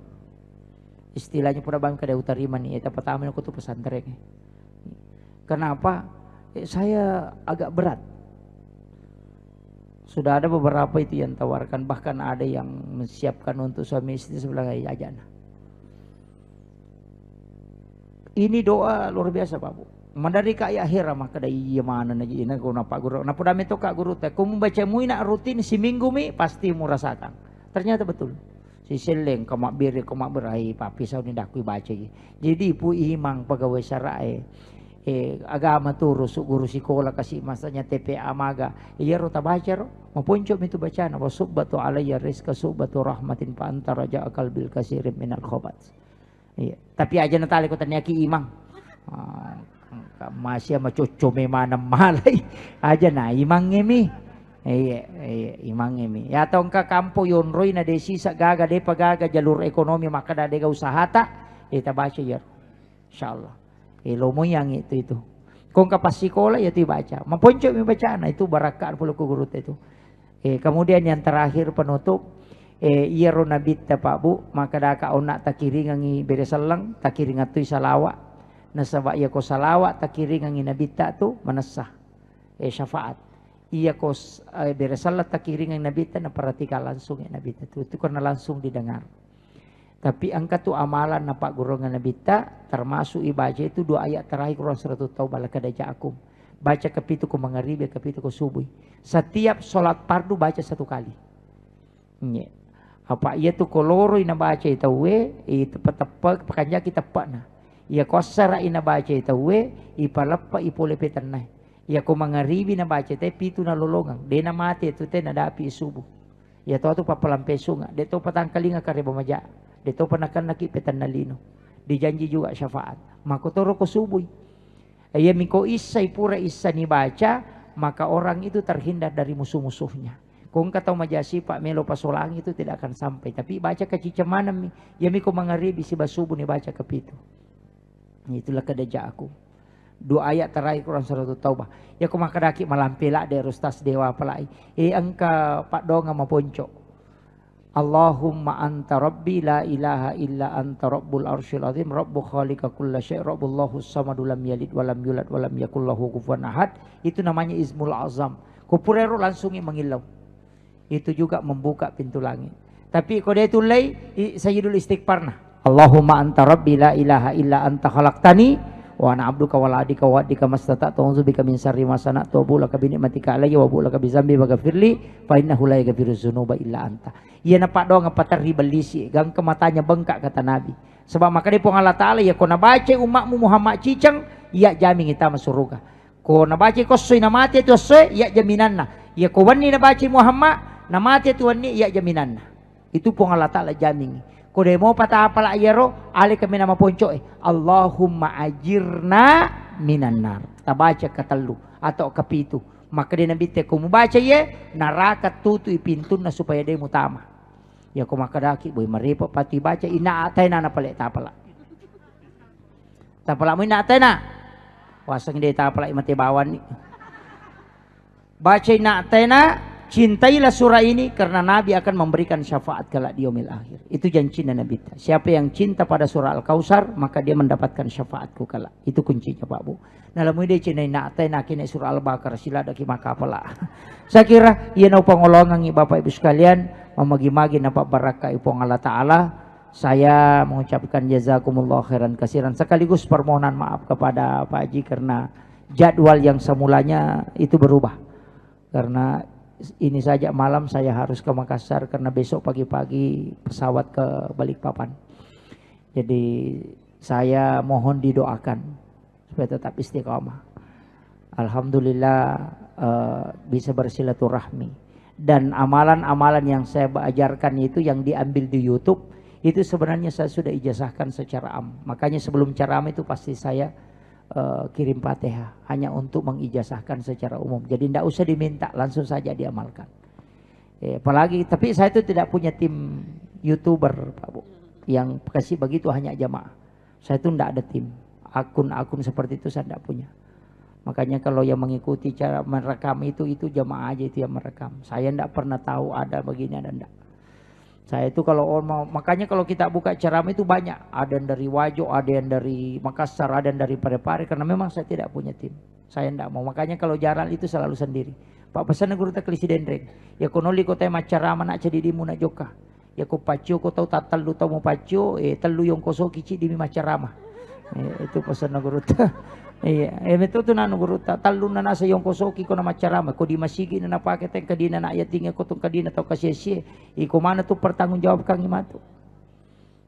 istilahnya pura bang kada utarima nih eta pertama aku tuh pesantren kenapa saya agak berat sudah ada beberapa itu yang tawarkan bahkan ada yang menyiapkan untuk suami istri sebelah ajana ini doa luar biasa Pak Bu mandari ka ya akhir mah kada iya mana na ina ko na pak guru na pudame to ka guru teh ko membaca mu ina rutin si minggu mi pasti mu rasakan Ternyata betul. Si seleng komak berai papi sau ni dakui baca. Jadi pu imang pegawai syarae. Agama turus guru sekolah kasih masanya TPA maga. Iya ro tabaca ro. Mapunco itu bacaan wa subbatu alayya rizqa subbatu rahmatin fa anta raja akal bil kasirin minal khobat. Iya. Tapi aja natali ko tanyaki imang. Masih sama cucu mana malay. Aja na imang ngemi. Iya, imang ngemi. Ya tong ka kampo yon roy na desi sa gaga de pagaga jalur ekonomi maka da de usaha ta. Ita baca ya. Insyaallah. Lomo yang itu. Kung kapas sekolah ya itu baca. Maponco mi bacaan itu barakat puluh guru itu. Kemudian yang terakhir penutup iya ro nabit Pak Bu maka da ka ona takiri ngangi beresalang takiri ngatui salawa nasaba iya ko salawa takiri ngangi nabita tu manasah syafaat iya ko beresalah takiri ngangi nabita na perhatikan langsung ya nabita itu karena langsung didengar. Tapi angka tu amalan na Pak Guru nabita termasuk ibadah itu 2 ayat terakhir Quran surat Taubah lakadaja akum. Baca kepitu ko mangaribi kepitu ko subuh. Setiap sholat fardu baca 1 kali. Apa ia tu koloro ina baca itu itu tepat pakanya kita pakna. Ia kosara ina baca itu ipalapa ipolepe tanai. Ia ko mangaribi na baca te pitu na lolongang. De na mati itu te na dapi subuh. Ia to tu papalampe sunga. De to patangkalinga karebo maja. De to panakan naki petan nalino. Dijanji juga syafaat. Makotoro ko subuh. Ia miko isai pura isa ni baca, maka orang itu terhindar dari musuh-musuhnya. Kung kata majasi Pak Melo Pasolang itu tidak akan sampai. Tapi baca kecicamana mi, ya miko mangaribi si basubu ni baca kepitu. Itulah kedaja aku. 2 ayat terakhir Quran surat Taubah. Ya ku makadaki malampela de rustas dewa pelai. Angka Pak Donga maponco. Allahumma anta rabbi la ilaha illa anta rabbul arsyil azim rabbu khaliqa kulla syai' rabbullahus samadu lam yalid walam yulad walam yakul lahu kufuwan ahad. Itu namanya Ismul Azam. Kupurero langsung mengilau. Itu juga membuka pintu langit. Tapi kalau dia tulai sayyidul istighfarna. Allahumma anta rabbi la ilaha illa anta khalaqtani wa ana abduka wa ladika wa adika mastata'tu a'udzubika min syarri ma sana'tu wa bulaka bi ni'matika alayya wa bulaka bi dzambi faghfirli fa innahu la yaghfiru dzunuba illa anta. Iya napak doang apa teribelisi gang ke matanya bengkak kata Nabi. Sebab maka dia pun Allah Ta'ala ya kau nabaca umatmu Muhammad cicang ya jamin kita masuk surga. Kau nabaca kosoi namati itu soi ya jaminanna. Ya kau wani nabaca Muhammad namati itu wani ya jaminanna. Itu pun Allah Ta'ala jamin. Kau demo patah apalah ayaro ale kami nama ponco Allahumma ajirna minan nar. Ta baca katalu atau kepitu. Maka dia nabi te kumu baca ye neraka tutu pintu na supaya dia mutama. Ya ko makadaki boy maripo pati baca ina atay na pala tapala. Tapala mo ina atay na. Wasang dia tapala imati bawan ni. Baca ina atay na. Cintailah surah ini karena Nabi akan memberikan syafaat kelak di yaumil akhir. Itu janji Nabi. Siapa yang cinta pada surah Al-Kautsar maka dia mendapatkan syafaatku kelak. Itu kuncinya Pak Bu. Dalam ide cinai nak teh nak kini surah Al-Baqarah sila daki maka pala. Saya kira ia nau pangolongan Bapak Ibu sekalian memagi-magi nampak barakah ipong Allah Taala. Saya mengucapkan jazakumullah khairan kasiran sekaligus permohonan maaf kepada Pak Haji karena jadwal yang semulanya itu berubah. Karena ini saja malam saya harus ke Makassar karena besok pagi-pagi pesawat ke Balikpapan. Jadi saya mohon didoakan supaya tetap istiqamah. Alhamdulillah bisa bersilaturahmi. Dan amalan-amalan yang saya ajarkan itu yang diambil di YouTube itu sebenarnya saya sudah ijazahkan secara am. Makanya sebelum ceramah itu pasti saya kirim Fatihah hanya untuk mengijazahkan secara umum. Jadi tidak usah diminta, langsung saja diamalkan. Apalagi tapi saya itu tidak punya tim YouTuber Pak Bu yang kasih begitu hanya jamaah. Saya itu tidak ada tim. Akun-akun seperti itu saya tidak punya. Makanya kalau yang mengikuti cara merekam itu jamaah aja itu yang merekam. Saya tidak pernah tahu ada begini ada tidak. Saya itu kalau mau, makanya kalau kita buka ceramah itu banyak. Ada yang dari Wajo, ada yang dari Makassar, ada yang dari Parepare. Karena memang saya tidak punya tim. Saya tidak mau. Makanya kalau jalan itu selalu sendiri. Pak pesan guru tak kelisi dendreng. Ya konoli ko tema ceramah nak jadi di muna joka. Ya ko pacu ko tahu tatal lu tahu mau pacu. Telu yang koso kici di mima ceramah. Itu pesan guru ta. Iya, itu tu na guru ta. Talun na nasa yung kosoki ko na macarama. Ko di masigi na napakita yung kadina na ayatinga ko tong kadina tau kasiyasiya. Iko mana tu pertanggung jawab kang imatu.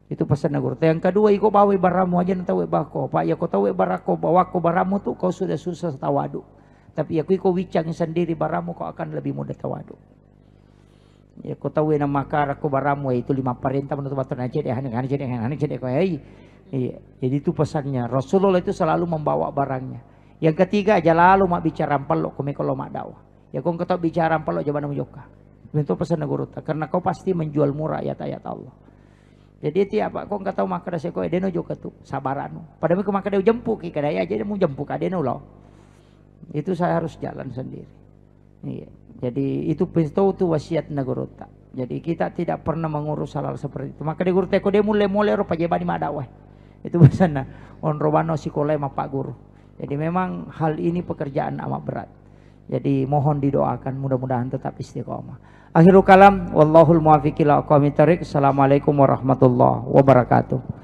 Itu pesan guru ta. Yang kedua, iko bawa baramu aja na tawe bako. Pak ya ko tawe barako bawa ko baramu tu kau sudah susah tawadu. Tapi aku iko wicang sendiri baramu kau akan lebih mudah tawadu. Ya kau tahu yang makar aku baramu itu 5 perintah menurut batu aja deh hanik kau iya. Jadi itu pesannya Rasulullah itu selalu membawa barangnya. Yang ketiga aja lalu mak bicara pelok kau kalau mak dakwah. Ya kau tahu bicara pelok jaban mujoka. Itu pesan guru ta karena kau pasti menjual murah ayat-ayat Allah. Jadi tiap kau nggak tahu makar saya kau edeno juga tuh sabaranu. Padahal kau makar dia jempuk kadaya aja dia mau jempuk adeno loh. Itu saya harus jalan sendiri. Iya. Jadi itu pintu tu wasiat negara. Jadi kita tidak pernah mengurus hal-hal seperti itu. Maka di guru teko dia mulai rupa jebani madawah. Itu bahasana on robano sikolai Pak Guru. Jadi memang hal ini pekerjaan amat berat. Jadi mohon didoakan mudah-mudahan tetap istiqomah. Akhirul kalam wallahul muwaffiq ila aqwamit thariq. Assalamualaikum warahmatullahi wabarakatuh.